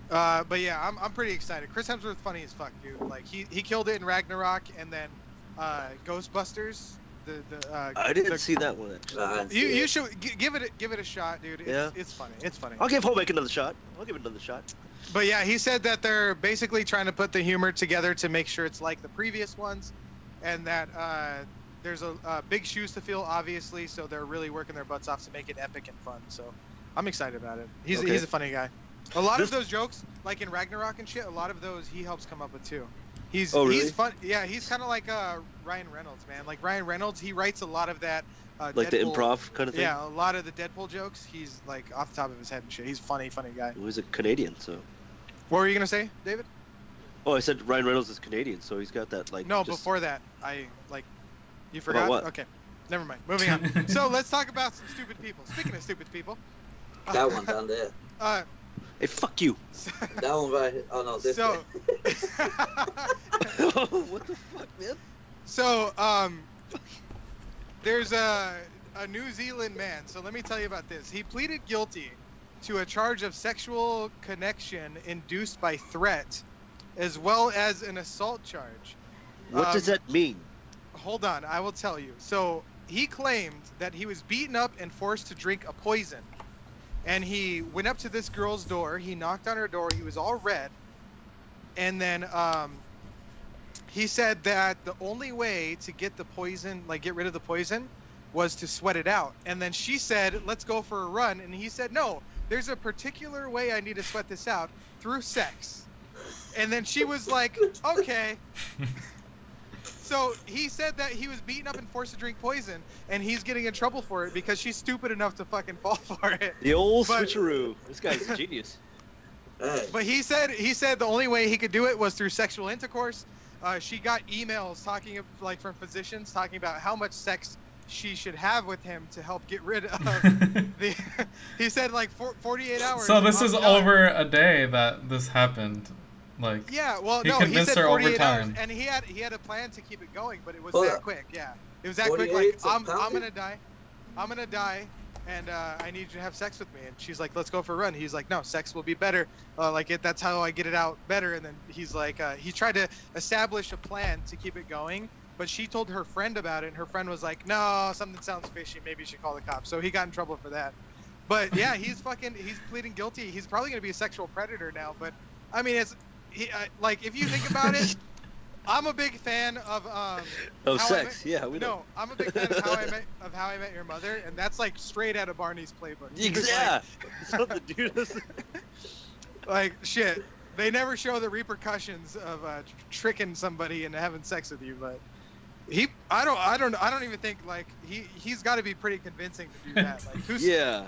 But yeah, I'm pretty excited. Chris Hemsworth funny as fuck, dude. Like he killed it in Ragnarok, and then Ghostbusters. I didn't see that one. Actually. Nah, You should give it a shot, dude. Yeah. It's funny. It's funny. I'll give Homemaker another shot. I'll give it another shot. But yeah, he said that they're basically trying to put the humor together to make sure it's like the previous ones, and that there's a big shoes to fill, obviously. So they're really working their butts off to make it epic and fun. So I'm excited about it. He's Okay. a funny guy. A lot of This- those jokes, like in Ragnarok and shit, a lot of those he helps come up with too. He's really? fun. Yeah, he's kind of like Ryan Reynolds, man. Like Ryan Reynolds, he writes a lot of that. Like the Deadpool- improv kind of thing? Yeah, a lot of the Deadpool jokes. He's like off the top of his head and shit. He's funny guy. He was a Canadian, so. What were you gonna say, David? Oh, I said Ryan Reynolds is Canadian, so he's got that, like. No, just- before that, you forgot? what? Okay, never mind. Moving on. So let's talk about some stupid people. Speaking of stupid people, that one down there. Hey, fuck you. That one right here. Oh no, this So, way. What the fuck, man? so there's a New Zealand man. So let me tell you about this. He pleaded guilty to a charge of sexual connection induced by threat, as well as an assault charge. What does that mean? Hold on, I will tell you. So he claimed that he was beaten up and forced to drink a poison. And he went up to this girl's door. He knocked on her door. He was all red. And then he said that the only way to get the poison, like get rid of the poison, was to sweat it out. And then she said, let's go for a run. And he said, no, there's a particular way I need to sweat this out, through sex. And then she was like, okay. So he said that he was beaten up and forced to drink poison, and he's getting in trouble for it because she's stupid enough to fucking fall for it. The old But- switcheroo. This guy's a genius. Hey, But he said the only way he could do it was through sexual intercourse. She got emails talking like from physicians talking about how much sex she should have with him to help get rid of the. He said like 48 hours. So this is No. over a day that this happened. Like, Yeah, well, He no, he convinced said her over 48 hours, time. and he had a plan to keep it going, but it was Hold that up. quick. Yeah, it was that quick. Like 48 I'm September? gonna die, and I need you to have sex with me. And she's like, let's go for a run. He's like, no, sex will be better. That's how I get it out better. And then he's like, he tried to establish a plan to keep it going, but she told her friend about it, and her friend was like, no, something sounds fishy. Maybe you should call the cops. So he got in trouble for that. But yeah, he's pleading guilty. He's probably gonna be a sexual predator now. But I mean, like if you think about it, I'm a big fan of Of How I sex, Met- yeah, we know. No, I'm a big fan of How I Met Your Mother, and that's like straight out of Barney's playbook. He was Yeah. Something the dude does. like shit. They never show the repercussions of tricking somebody into having sex with you, but I don't even think like he's got to be pretty convincing to do that. Like who's Yeah.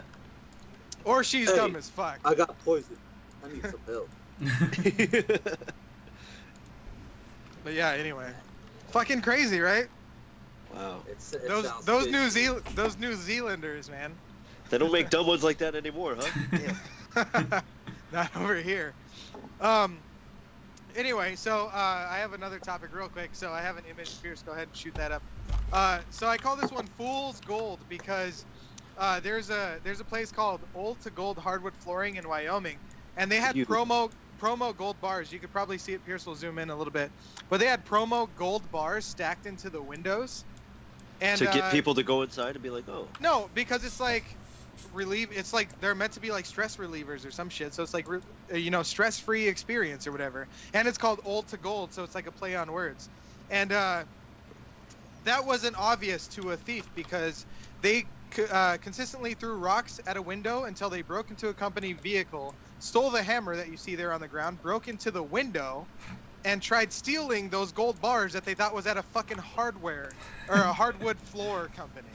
or she's Hey. dumb as fuck. I got poison. I need some help. But yeah, anyway, fucking crazy, right? Wow. It Those sounds those New Zealanders, man. They don't make dumb ones like that anymore, huh? Damn. Not over here. Anyway, so I have another topic real quick. So I have an image. Pierce, go ahead and shoot that up. So I call this one Fool's Gold because there's a place called Old to Gold Hardwood Flooring in Wyoming, and they had promo gold bars. You could probably see it. Pierce will zoom in a little bit, but they had promo gold bars stacked into the windows. And To get people to go inside and be like, oh. no, because it's like it's like they're meant to be like stress relievers or some shit, so it's like stress-free experience or whatever, and it's called Old to Gold, so it's like a play on words. And that wasn't obvious to a thief because they consistently threw rocks at a window until they broke into a company vehicle, stole the hammer that you see there on the ground, broke into the window, and tried stealing those gold bars that they thought was at a fucking hardware or a hardwood floor company.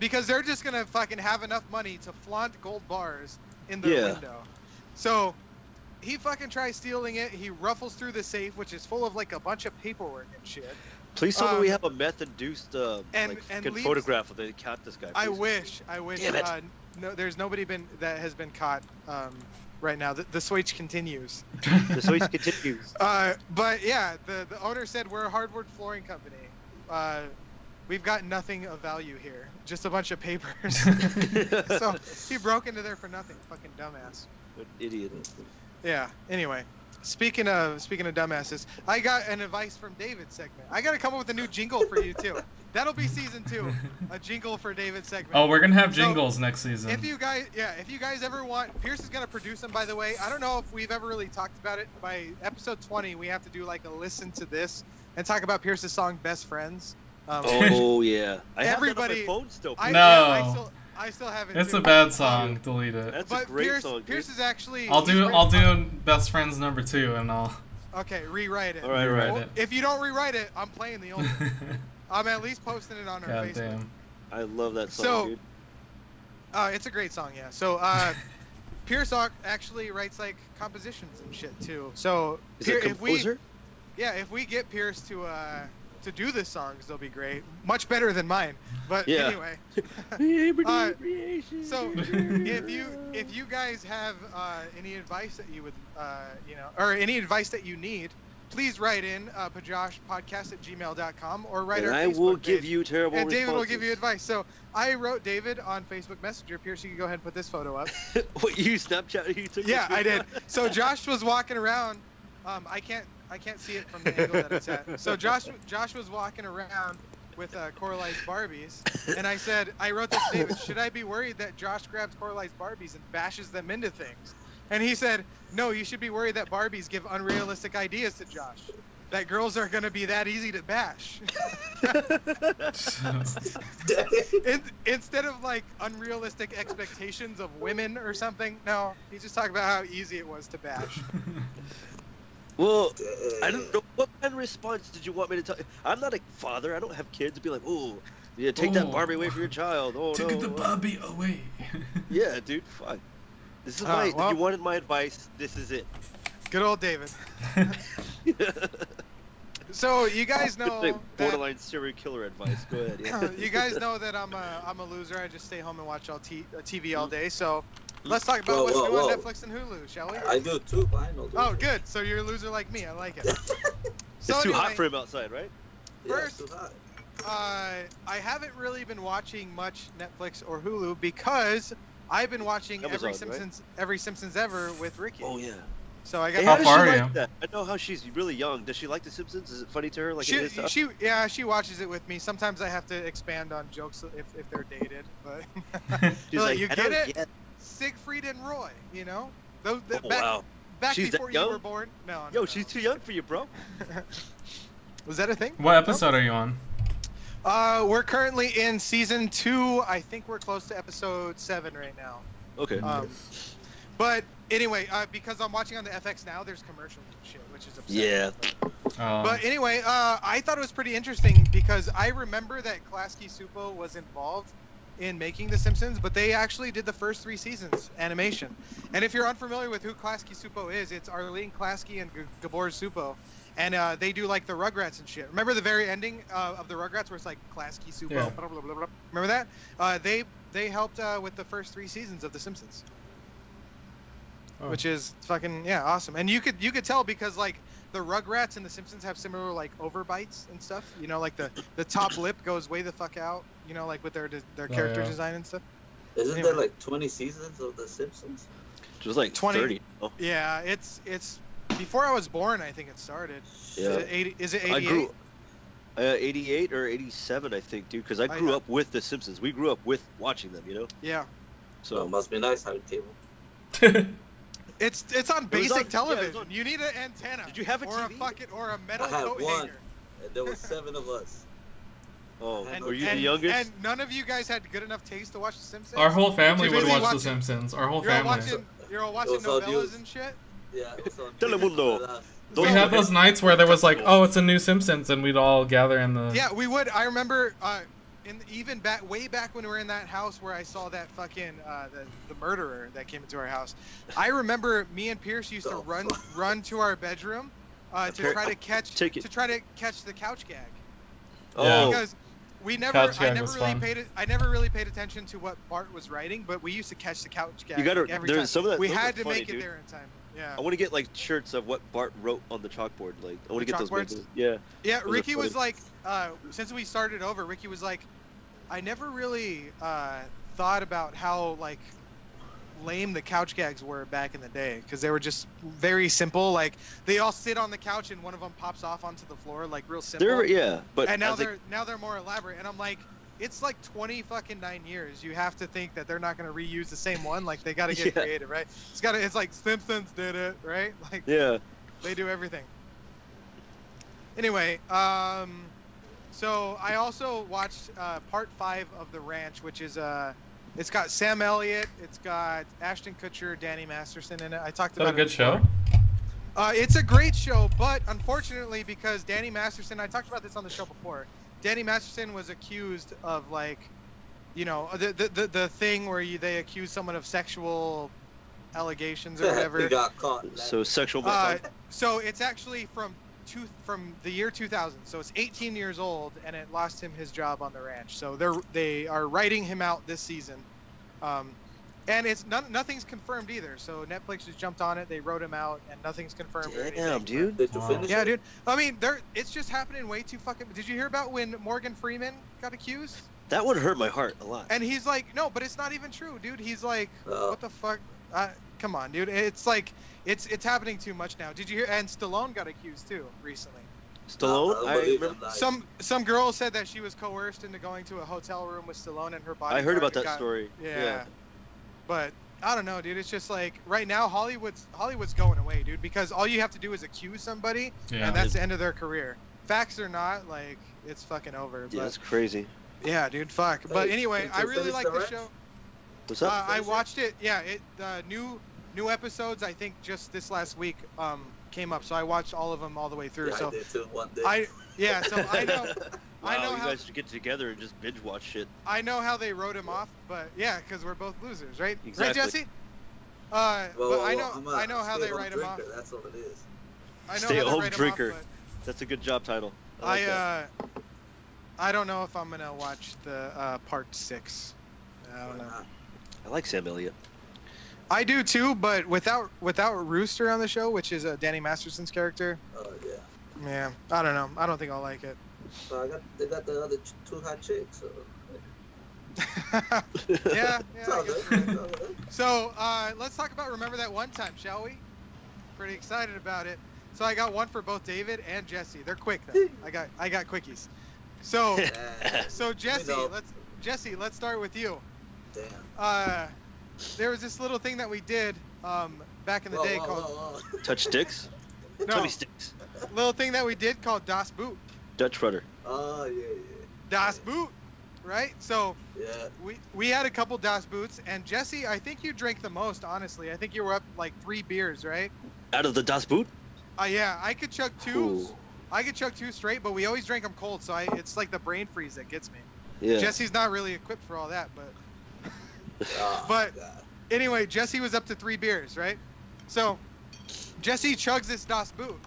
Because they're just gonna fucking have enough money to flaunt gold bars in their window. So he fucking tries stealing it. He ruffles through the safe, which is full of like a bunch of paperwork and shit. Please tell me we have a meth-induced and fucking leaves- photograph of they caught this guy. I please. wish. Damn it. No, there's nobody that has been caught right now. The switch continues. The switch continues. But yeah, the owner said we're a hardwood flooring company. We've got nothing of value here, just a bunch of papers. So he broke into there for nothing. Fucking dumbass. What an idiot. Yeah. Anyway, speaking of dumbasses, I got an advice from David segment. I gotta come up with a new jingle for you too. That'll be season 2, a jingle for David segment. Oh, we're gonna have So, jingles next season. If you guys ever want, Pierce is gonna produce them. By the way, I don't know if we've ever really talked about it. By episode 20, we have to do like a listen to this and talk about Pierce's song "Best Friends." Oh yeah. I have that on Everybody- my phone still. I, No. yeah, I still have it. It's too. a bad song. Delete it. That's a But great Pierce, song, dude. Pierce is actually. I'll he's do written- Best Friends number 2, and I'll Okay, rewrite it. All right, rewrite right. it. If you don't rewrite it, I'm playing the old one. I'm at least posting it on our God Facebook. damn. I love that song, So- dude. It's a great song, yeah. So Pierce actually writes like compositions and shit too. So Is it a if we composer? if we get Pierce to do the songs, they'll be great. Much better than mine. But Yeah. anyway. So if you guys have any advice that you would or any advice that you need, please write in pajoshpodcast@gmail.com or write And our I Facebook will page. give you terrible And David will responses. give you advice. So I wrote David on Facebook Messenger. Pierce, you can go ahead and put this photo up. What, you Snapchat? You took Yeah, this I did. video? So Josh was walking around. I can't see it from the angle that it's at. So Josh was walking around with Corali's Barbies, and I wrote this to David. Should I be worried that Josh grabs Corali's Barbies and bashes them into things? And he said, no, you should be worried that Barbies give unrealistic ideas to Josh. That girls are gonna be that easy to bash. Instead of like unrealistic expectations of women or something, no, he just talked about how easy it was to bash. Well, I Dang. don't know what kind of response did you want me to tell. I'm not a father. I don't have kids. Be like, oh, yeah, take that Oh. Barbie away from your child. Oh Take no. the Barbie away. Yeah, dude. Fuck. This is well- You wanted my advice. This is it. Good old David. So you guys know Like that, borderline serial killer advice. Go ahead. Yeah. you guys know that I'm a loser. I just stay home and watch TV all day. So let's talk about what's new on Netflix and Hulu, shall we? I do too, but I know. Oh, good. So you're a loser like me. I like it. So It's too hot anyway, for him outside, right? First, too hot. I haven't really been watching much Netflix or Hulu because I've been watching Amazon, every Simpsons ever with Ricky. Oh yeah. So I got Hey, How how does far she are like you? that? I know how she's really young. Does she like The Simpsons? Is it funny to her? Like it is to us? she watches it with me. Sometimes I have to expand on jokes if they're dated, but She's like, you I get don't it? get- Siegfried and Roy, you know? Those Oh, wow. back She's that before you young? were born. No, Yo, no. she's too young for you, bro. Was that a thing? What episode are you on? We're currently in season 2. I think we're close to episode 7 right now. Okay. But anyway, because I'm watching on the FX now, there's commercials and shit, which is upsetting. Yeah. But anyway, I thought it was pretty interesting because I remember that Klasky Supo was involved in making The Simpsons, but they actually did the first 3 seasons animation. And if you're unfamiliar with who Klasky Supo is, it's Arlene Klasky and Gabor Supo. And they do like the Rugrats and shit. Remember the very ending of the Rugrats where it's like Klasky Supo, Yeah. blah, blah, blah, blah. Remember that? They helped with the first 3 seasons of The Simpsons. Oh. Which is fucking awesome. And you could tell because like the Rugrats and the Simpsons have similar like overbites and stuff. You know, like the top lip goes way the fuck out. You know, like with their character yeah. design and stuff. Isn't Anyway. there like 20 seasons of The Simpsons? She was like 20. 30. Oh, Yeah, it's before I was born. I think it started. yeah. Is it I 88? grew 88 or 87, I think, dude, because I grew yeah. up with The Simpsons. We grew up with watching them, you know? Yeah. So So it must be nice having cable. It's on It was basic on- yeah, it television. was on- You need an antenna. Did you have a or TV? or a metal I had coat one. hanger. And there was 7 of us. Oh, And- were you the and, youngest? And none of you guys had good enough taste to watch The Simpsons. Our whole family You're would busy watch The watching- Simpsons. Our whole You're all family. watching was on novellas news. and shit. Yeah, it was on Telemundo. We had those nights where there was like, oh, it's a new Simpsons, and we'd all gather in the. Yeah, we would. I remember, even way back when we were in that house where I saw that fucking the murderer that came into our house. I remember me and Pierce used to run to our bedroom to try to catch the couch gag. Oh, Because we never, Couch I gag never was really fun. paid attention to what Bart was writing, but we used to catch the couch gag. You gotta- every there's time. some of that- We those had are to funny, make it dude. there in time. Yeah. I want to get like shirts of what Bart wrote on the chalkboard. Like, I want to The get those. chalkboards? Made. Yeah. Yeah, Those are Ricky was funny. like, since we started over, Ricky was like, I never really thought about how like lame the couch gags were back in the day because they were just very simple. Like they all sit on the couch and one of them pops off onto the floor, like real simple. But And now as they- they're more elaborate. And I'm like, it's like 29 years. You have to think that they're not going to reuse the same one. Like they got to get Yeah. creative, right? It's like Simpsons did it, right? Like yeah. they do everything. Anyway, so I also watched part 5 of The Ranch, which is it's got Sam Elliott, it's got Ashton Kutcher, Danny Masterson in it. I talked Is that about a good it show? before. It's a great show, but unfortunately, because Danny Masterson, I talked about this on the show before. Danny Masterson was accused of like, you know, the thing where they accuse someone of sexual allegations or whatever. He got caught. So sexual. So it's actually from the year 2000. So it's 18 years old, and it lost him his job on the ranch. So they are writing him out this season, and it's nothing's confirmed either. So Netflix just jumped on it. They wrote him out, and nothing's confirmed. or anything. Damn, dude. Did you Wow. finish Yeah, it? dude. I mean, it's just happening way too fucking. Did you hear about when Morgan Freeman got accused? That one hurt my heart a lot. And he's like, no, but it's not even true, dude. He's like, Oh. what the fuck? Come on, dude. It's like, it's happening too much now. Did you hear? And Stallone got accused too recently. Stallone. I I believe remember. him, like- Some girl said that she was coerced into going to a hotel room with Stallone and her body. I heard about that story. Yeah. But I don't know, dude. It's just like right now Hollywood's going away, dude. Because all you have to do is accuse somebody, Yeah. and that's the end of their career. Facts or not, like it's fucking over. Yeah, But that's crazy. yeah, dude. Fuck. But Hey, anyway, did you I really finish like The the Ranch? show. What's up? I watched it. Yeah, new episodes. I think just this last week came up, so I watched all of them all the way through. Yeah, so I did too one day. so I know. Wow, I know you how guys should get together and just binge watch shit. I know how they wrote him off, but yeah, because we're both losers, right? Exactly. Right, Jesse? Well, but I'm I know how they stay-at-home write him off. drinker, that's all it is. I know Stay-at-home how they write drinker. him off, That's a good job title. but like that. I don't know if I'm gonna watch the part 6. I don't know. I like Sam Elliott. I do too, but without Rooster on the show, which is Danny Masterson's character. Oh yeah. Yeah, I don't know. I don't think I'll like it. Well, they got the other two hot chicks. So. yeah. It's all I guess good. you're It's right. all good. So let's talk about Remember That One Time, shall we? Pretty excited about it. So I got one for both David and Jesse. They're quick though. I got quickies. So Yeah. so Jesse, know. let's start with you. Damn. There was this little thing that we did back in the day called Whoa. Touch sticks? no Tummy sticks. little thing that we did called Das Boot. Dutch rudder. Oh yeah. Das Boot, right? So Yeah. we had a couple Das Boots, and Jesse, I think you drank the most. Honestly, I think you were up like 3 beers, right? Out of the Das Boot? Yeah, I could chug 2. Ooh. I could chug 2 straight, but we always drank them cold, so it's like the brain freeze that gets me. Yeah. Jesse's not really equipped for all that, but Oh, But- God. anyway, Jesse was up to 3 beers, right? So Jesse chugs this Das Boot,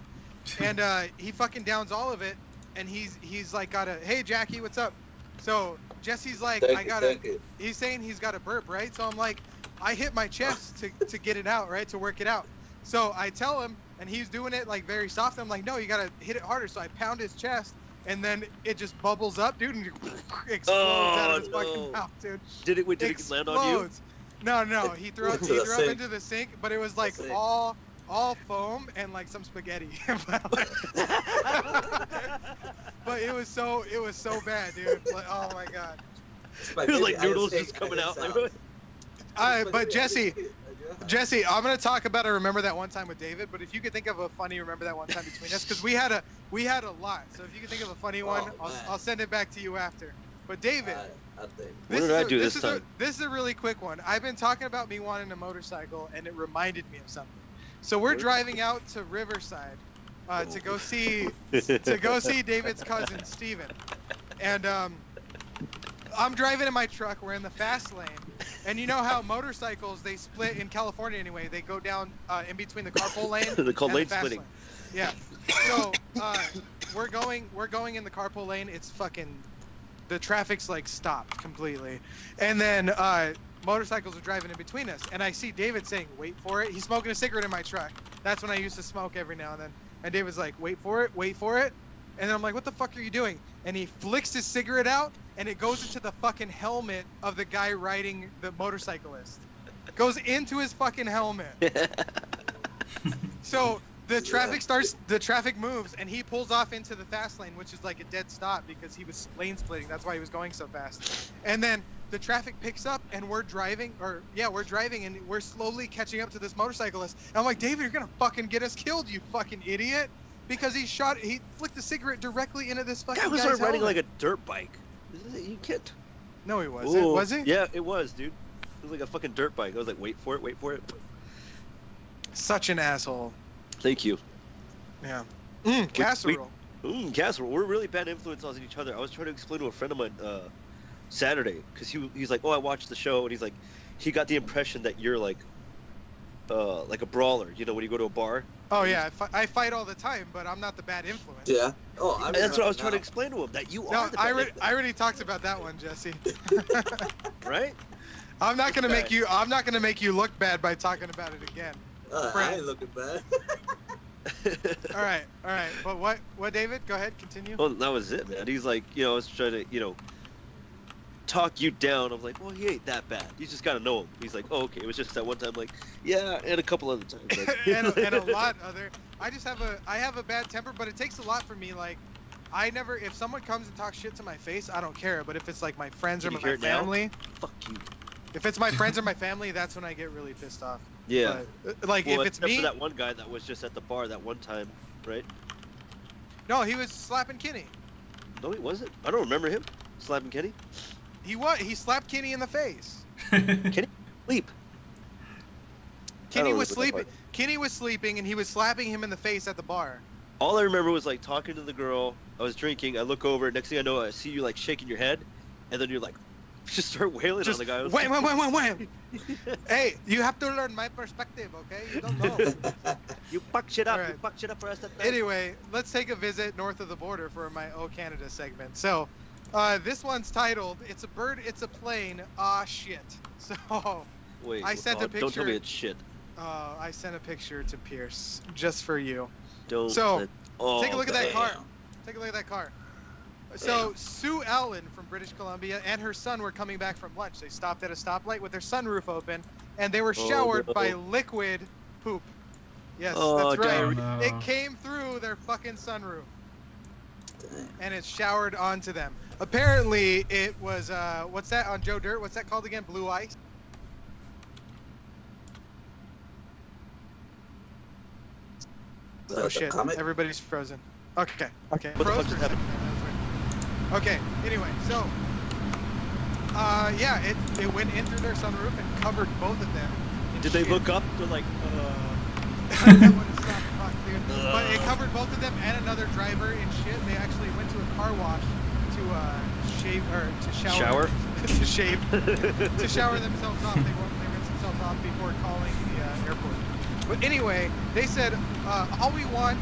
and he fucking downs all of it, and he's like hey Jackie, what's up? So Jesse's like, Thank you. he's saying he's got a burp, right? So I'm like, I hit my chest to get it out, right? To work it out. So I tell him, and he's doing it like very soft. I'm like, no, you gotta hit it harder. So I pound his chest, and then it just bubbles up, dude, and explodes out of his no. fucking mouth, dude. Did it land on you? Explodes. No, he threw Into he the threw up sink. into the sink, but it was like The sink. all foam and like some spaghetti. But it was so bad, dude. Like, oh my god. It was like I didn't noodles say- just I coming didn't out. sound- But Jesse, Yeah. Jesse, I'm gonna talk about a Remember That One Time with David. But if you could think of a funny Remember That One Time between us, because we had a lot. So if you could think of a funny one, Oh, man. I'll send it back to you after. But David, I think. What did I do this time? This is a really quick one. I've been talking about me wanting a motorcycle, and it reminded me of something. So we're driving out to Riverside to go see David's cousin Steven. And I'm driving in my truck. We're in the fast lane, and you know how motorcycles, they split in California anyway. They go down in between the carpool lane. They're called and lane the fast splitting. lane. Yeah. So we're going in the carpool lane. It's fucking, the traffic's like stopped completely, and then motorcycles are driving in between us, and I see David saying, "Wait for it." He's smoking a cigarette in my truck. That's when I used to smoke every now and then. And David's like, "Wait for it, wait for it." And then I'm like, "What the fuck are you doing?" And he flicks his cigarette out, and it goes into the fucking helmet of the guy riding the motorcyclist. Goes into his fucking helmet. So the traffic moves, and he pulls off into the fast lane, which is like a dead stop because he was lane splitting. That's why he was going so fast. And then the traffic picks up, and we're driving, and we're slowly catching up to this motorcyclist. And I'm like, "David, you're gonna fucking get us killed, you fucking idiot!" Because he flicked the cigarette directly into this fucking Guy was guy's riding helmet. like a dirt bike. You can't. No, he wasn't. Ooh. Was he? Yeah, it was, dude. It was like a fucking dirt bike. I was like, wait for it, wait for it. Such an asshole. Thank you. Yeah. Casserole. Casserole. We're really bad influence on each other. I was trying to explain to a friend of mine Saturday, because he's like, "Oh, I watched the show," and he's like, he got the impression that you're like a brawler. You know, when you go to a bar. Oh yeah, I fight all the time, but I'm not the bad influence. Yeah. Oh, And that's what I was trying to explain to him, that you No, are the I bad already talked about that one, Jesse. influence, right? I'm not gonna make you look bad by talking about it again. I ain't looking bad. All right. But what, David? Go ahead, continue. Well, that was it, man. He's like, I was trying to, talk you down. I'm like, well, he ain't that bad. You just gotta know him. He's like, oh, okay. It was just that one time. Like, yeah, and a couple other times. Like, and a lot other. I have a bad temper, but it takes a lot for me. Like, if someone comes and talks shit to my face, I don't care. But if it's like my friends or Can you my hear it now? family, Fuck you. if it's my friends or my family, that's when I get really pissed off. Yeah. But, like, Well, if it's except me, for that one guy that was just at the bar that one time, right? no, he was slapping Kenny. No, he wasn't. I don't remember him slapping Kenny. He slapped Kenny in the face. Kenny sleep. Kenny was remember that sleeping. part. Kenny was sleeping, and he was slapping him in the face at the bar. All I remember was like talking to the girl. I was drinking. I look over. Next thing I know, I see you like shaking your head, and then you're like, just start wailing on the guy. I was Wham, like, wham, wham, wham, wham. Hey, you have to learn my perspective, okay? You don't know. You fuck shit up. All right. You fuck shit up for us. Anyway, let's take a visit north of the border for my Oh Canada segment. So, this one's titled "It's a Bird, It's a Plane, Ah Shit." So, Wait. I sent a Don't tell picture. me it's shit. I sent a picture to Pierce just for you. Don't. So, oh, Take a look at that damn. car. Take a look at that car. So Sue Ellen from British Columbia and her son were coming back from lunch. They stopped at a stoplight with their sunroof open, and they were Oh, showered no. by liquid poop. Yes, Oh, that's right. Oh, no. It came through their fucking sunroof, Damn. and it showered onto them. Apparently, it was what's that on Joe Dirt? What's that called again? Blue ice. Oh shit! Comet? Everybody's frozen. Okay. Okay. What the fuck Froze just for a happened? second. Okay. Anyway, so yeah, it went in through their sunroof and covered both of them. in Did they shit. look up? They're like, That would have stopped the fuck, dude. But it covered both of them and another driver in shit. They actually went to a car wash to shave or to shower. to shave. To shower themselves off. They rinsed themselves off before calling the airport. But anyway, they said all we want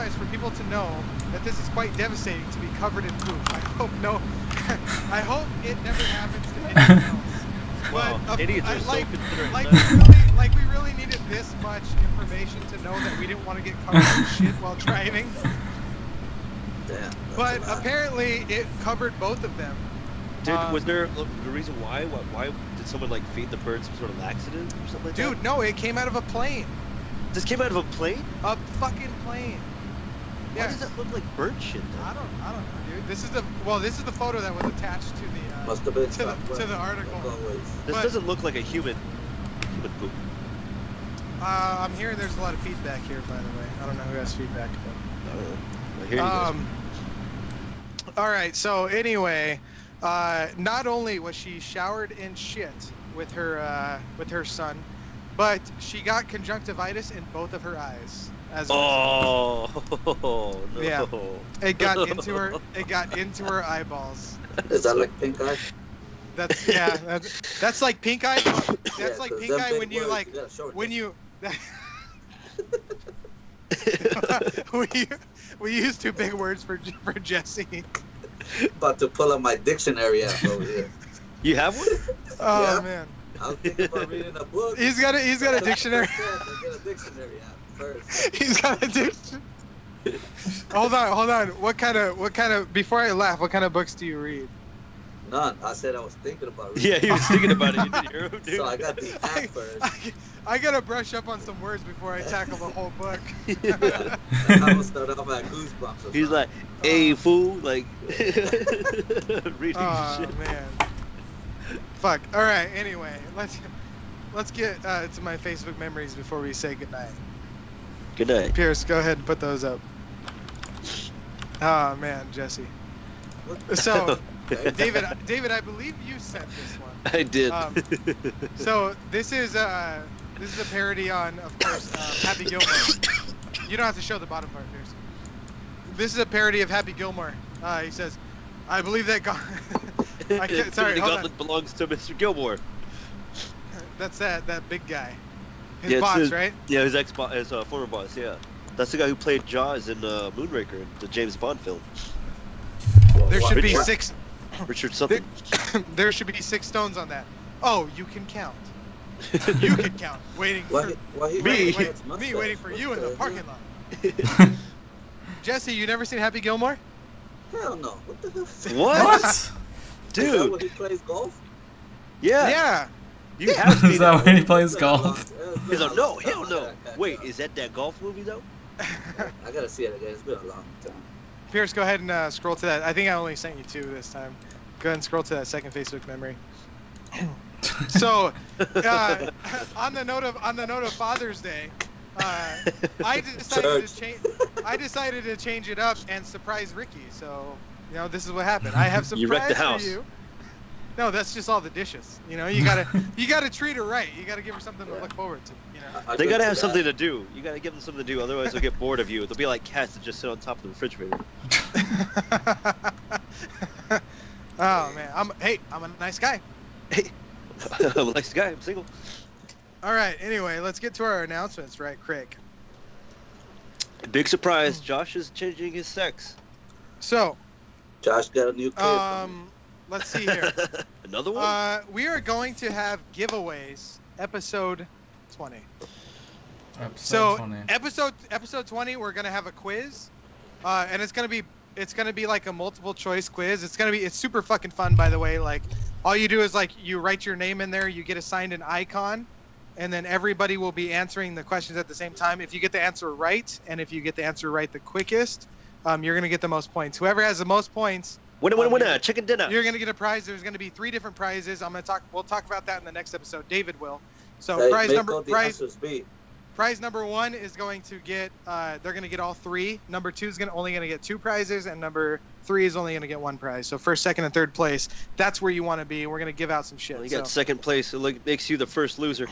is for people to know that this is quite devastating to be covered in poop. I hope it never happens to anyone else. wow, But, idiots are like, so considerate. like we really needed this much information to know that we didn't want to get covered in shit while driving. Damn. that's But a lot. apparently it covered both of them. Was there the reason why? Why did someone like feed the bird some sort of laxative or something like that? Dude, no, it came out of a plane. This came out of a plane? A fucking plane. Why Yeah. does that look like bird shit then? I don't know, dude. This is the photo that was attached to the Must have been to the article. Like always. This But- doesn't look like a human poop. I'm hearing there's a lot of feedback here, by the way. I don't know who has feedback, I don't know. I hear you guys. all right. So anyway, not only was she showered in shit with her son, but she got conjunctivitis in both of her eyes. As a result. Oh no. Yeah. It got into her. It got into her eyeballs. Is that like pink eye? That's that's like pink eye. That's Yeah, like 'cause pink them eye big when you words, like gotta show it when to you. we use two big words for Jesse. About to pull up my dictionary app over here. You have one? Oh Yeah. man, I was thinking about reading a book. he's got a dictionary. I get a dictionary app first. He's got a dictionary. Hold on. What kind of? Before I laugh, what kind of books do you read? None. I said I was thinking about reading. Yeah, he was thinking about it. You didn't hear him, dude. So I got the app first. I gotta brush up on some words before I tackle the whole book. Yeah. I was start off at Goosebumps. Or He's something. like, "Hey, fool!" Like reading Oh shit. man. Fuck. All right. Anyway, let's get to my Facebook memories before we say goodnight. Good night. Pierce, go ahead and put those up. Oh man, Jesse. So, David, I believe you sent this one. I did. So this is a parody on, of course, Happy Gilmore. You don't have to show the bottom part, Pierce. This is a parody of Happy Gilmore. He says, "I believe that God." Sorry, the hold on. gauntlet belongs to Mr. Gilmore. That's that big guy. His Yeah, it's boss, his- right? Yeah, his former boss. Yeah, that's the guy who played Jaws in Moonraker, the James Bond film. There should be Richard- six. Richard something. There should be 6 stones on that. Oh, you can count. You can count. Waiting for me waiting for you in the parking lot. Jesse, you never seen Happy Gilmore? Hell no. What the hell? What? Is that Dude. when he plays golf? Yeah. Yeah. You have seen Is that it. when he plays golf? He's like, no, hell no. Wait, is that golf movie though? I gotta see it again. It's been a long time. Pierce, go ahead and scroll to that. I think I only sent you 2 this time. Go ahead and scroll to that second Facebook memory. So, on the note of Father's Day, I decided to change it up and surprise Ricky. So, this is what happened. I have You wrecked surprise the house. for you. No, that's just all the dishes. You know, you gotta treat her right. You gotta give her something to look forward to. You know. They gotta have something to do. You gotta give them something to do, otherwise they'll get bored of you. They'll be like cats that just sit on top of the refrigerator. Oh man, I'm a nice guy. Hey, I'm a nice guy. I'm single. All right. Anyway, let's get to our announcements, right, Craig? Big surprise. Josh is changing his sex. So, Josh got a new kid. let's see here. Another one? We are going to have giveaways. Episode 20. Episode 20, we're gonna have a quiz, and it's gonna be like a multiple choice quiz. It's super fucking fun, by the way. Like, all you do is like you write your name in there, you get assigned an icon, and then everybody will be answering the questions at the same time. If you get the answer right, and if you get the answer right the quickest, you're gonna get the most points. Whoever has the most points. Winner, chicken dinner. You're gonna get a prize. There's gonna be 3 different prizes. We'll talk about that in the next episode. David will. So prize number 1 is going to get. They're gonna get all 3. Number 2 is only gonna get 2 prizes, and number 3 is only gonna get 1 prize. So first, second, and third place. That's where you want to be. We're gonna give out some shit. Well, you got second place. It makes you the first loser.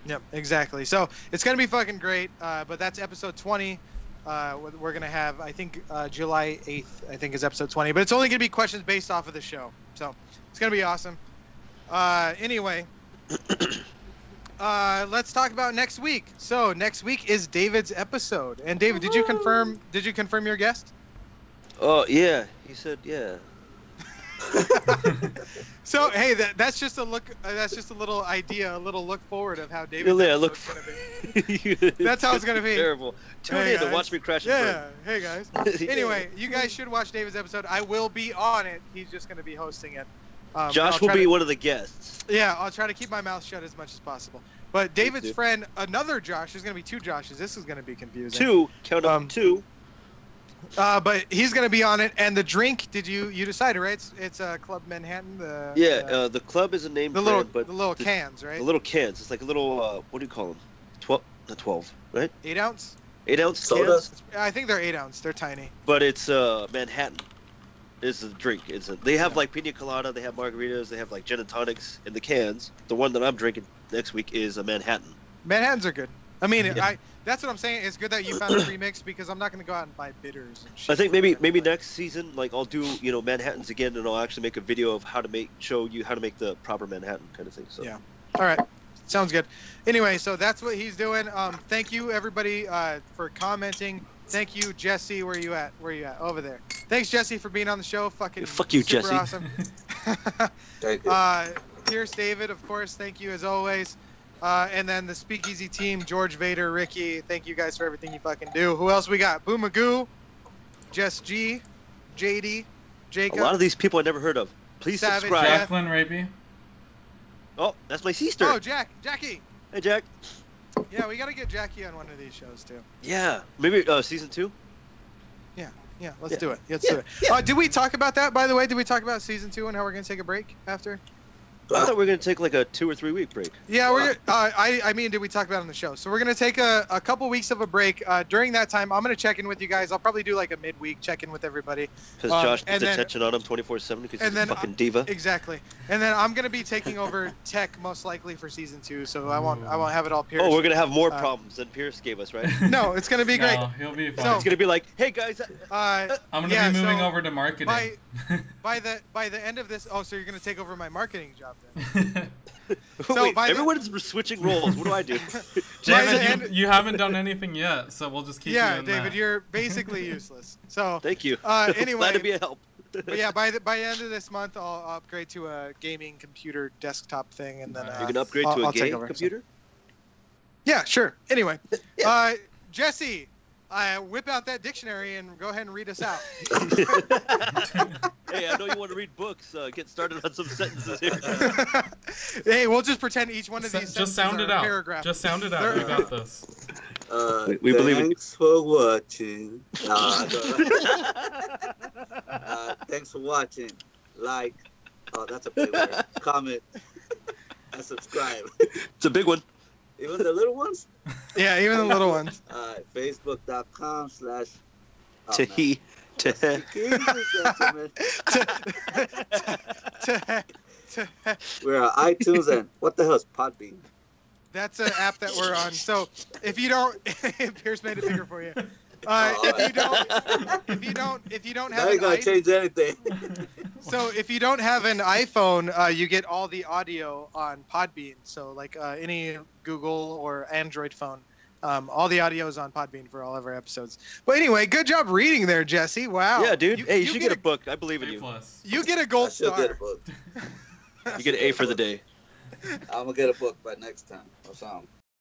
Yep, exactly. So it's gonna be fucking great. But that's episode 20. We're gonna have, I think, July 8th. I think is episode 20. But it's only gonna be questions based off of the show. So it's gonna be awesome. Anyway, let's talk about next week. So next week is David's episode. And David, did you confirm your guest? Oh yeah, he said yeah. So hey, that's just a look. That's just a little idea, a little look forward of how David's episode's gonna be. That's how it's gonna be. Terrible. Tune in to watch me crash and burn. Hey guys. Anyway, you guys should watch David's episode. I will be on it. He's just gonna be hosting it. Josh will be one of the guests. Yeah, I'll try to keep my mouth shut as much as possible. But David's friend, another Josh, there's gonna be 2 Joshes. This is gonna be confusing. 2. Count up 2. But he's gonna be on it, and the drink. Did you decided, right? It's Club Manhattan. The club is a name brand, but the little cans, right? The little cans. It's like a little what do you call them? 12, right? 8 ounce. 8 ounce sodas. Cans? I think they're 8 ounce. They're tiny. But it's Manhattan. Is the drink? They have like pina colada. They have margaritas. They have like gin and tonics in the cans. The one that I'm drinking next week is a Manhattan. Manhattans are good. I mean, that's what I'm saying. It's good that you found a premix because I'm not gonna go out and buy bitters and shit. I think maybe next season, like I'll do Manhattans again, and I'll actually make a video of show you how to make the proper Manhattan kind of thing. So yeah, all right, sounds good. Anyway, so that's what he's doing. Thank you everybody for commenting. Thank you, Jesse. Where you at? Over there. Thanks, Jesse, for being on the show. Fuck you, Jesse. Awesome. Thank you. Here's David, of course. Thank you as always. And then the Speakeasy team, George Vader, Ricky, thank you guys for everything you fucking do. Who else we got? Boo Magoo, Jess G, JD, Jacob. A lot of these people I never heard of. Please Savage, subscribe. Jacqueline Raby. Oh, that's my sister. Oh, Jackie. Hey, Jack. Yeah, we got to get Jackie on one of these shows, too. Yeah. Maybe season 2? Yeah, let's do it. Let's do it. Did we talk about that, by the way? Did we talk about season 2 and how we're going to take a break after? I thought we were going to take like a 2 or 3 week break. Yeah, I mean, did we talk about it on the show? So we're going to take a couple weeks of a break. During that time, I'm going to check in with you guys. I'll probably do like a midweek check-in with everybody. Because Josh puts attention on him 24/7 because he's a fucking diva. Exactly. And then I'm going to be taking over tech most likely for season 2, so I won't have it all Pierce. Oh, we're going to have more problems than Pierce gave us, right? No, it's going to be great. No, he'll be fine. So, it's going to be like, hey guys. I'm going to be moving over to marketing. By the end of this, so you're going to take over my marketing job then. So wait, everyone's switching roles. What do I do? David, you haven't done anything yet, so we'll just keep you in David, that. you're basically useless. So thank you. Anyway, glad to be a help. But yeah, by the end of this month, I'll upgrade to a gaming computer desktop thing, and then you can upgrade to a game computer. Yeah, sure. Anyway, Jesse, whip out that dictionary and go ahead and read us out. Hey, I know you want to read books. Get started on some sentences here. Hey, we'll just pretend each one of these just sound it out. Paragraph. Just sound it out. We got this. We believe it. Thanks for watching. Thanks for watching. Like, that's a big word. Comment and subscribe. It's a big one. Even the little ones? Yeah, even the little ones. Facebook.com/ We're on iTunes and what the hell is Podbean? That's an app that we're on. So if you don't, Pierce made it bigger for you. If you don't have Now you gotta change anything. So if you don't have an iPhone, you get all the audio on Podbean. So like any Google or Android phone, all the audio is on Podbean for all of our episodes. But anyway, good job reading there, Jesse. Wow. Yeah, dude. Hey, you should get a book. I believe in A you. plus. You get a I gold should star. get a book. You get an A for the day. I'm gonna get a book by next time or something.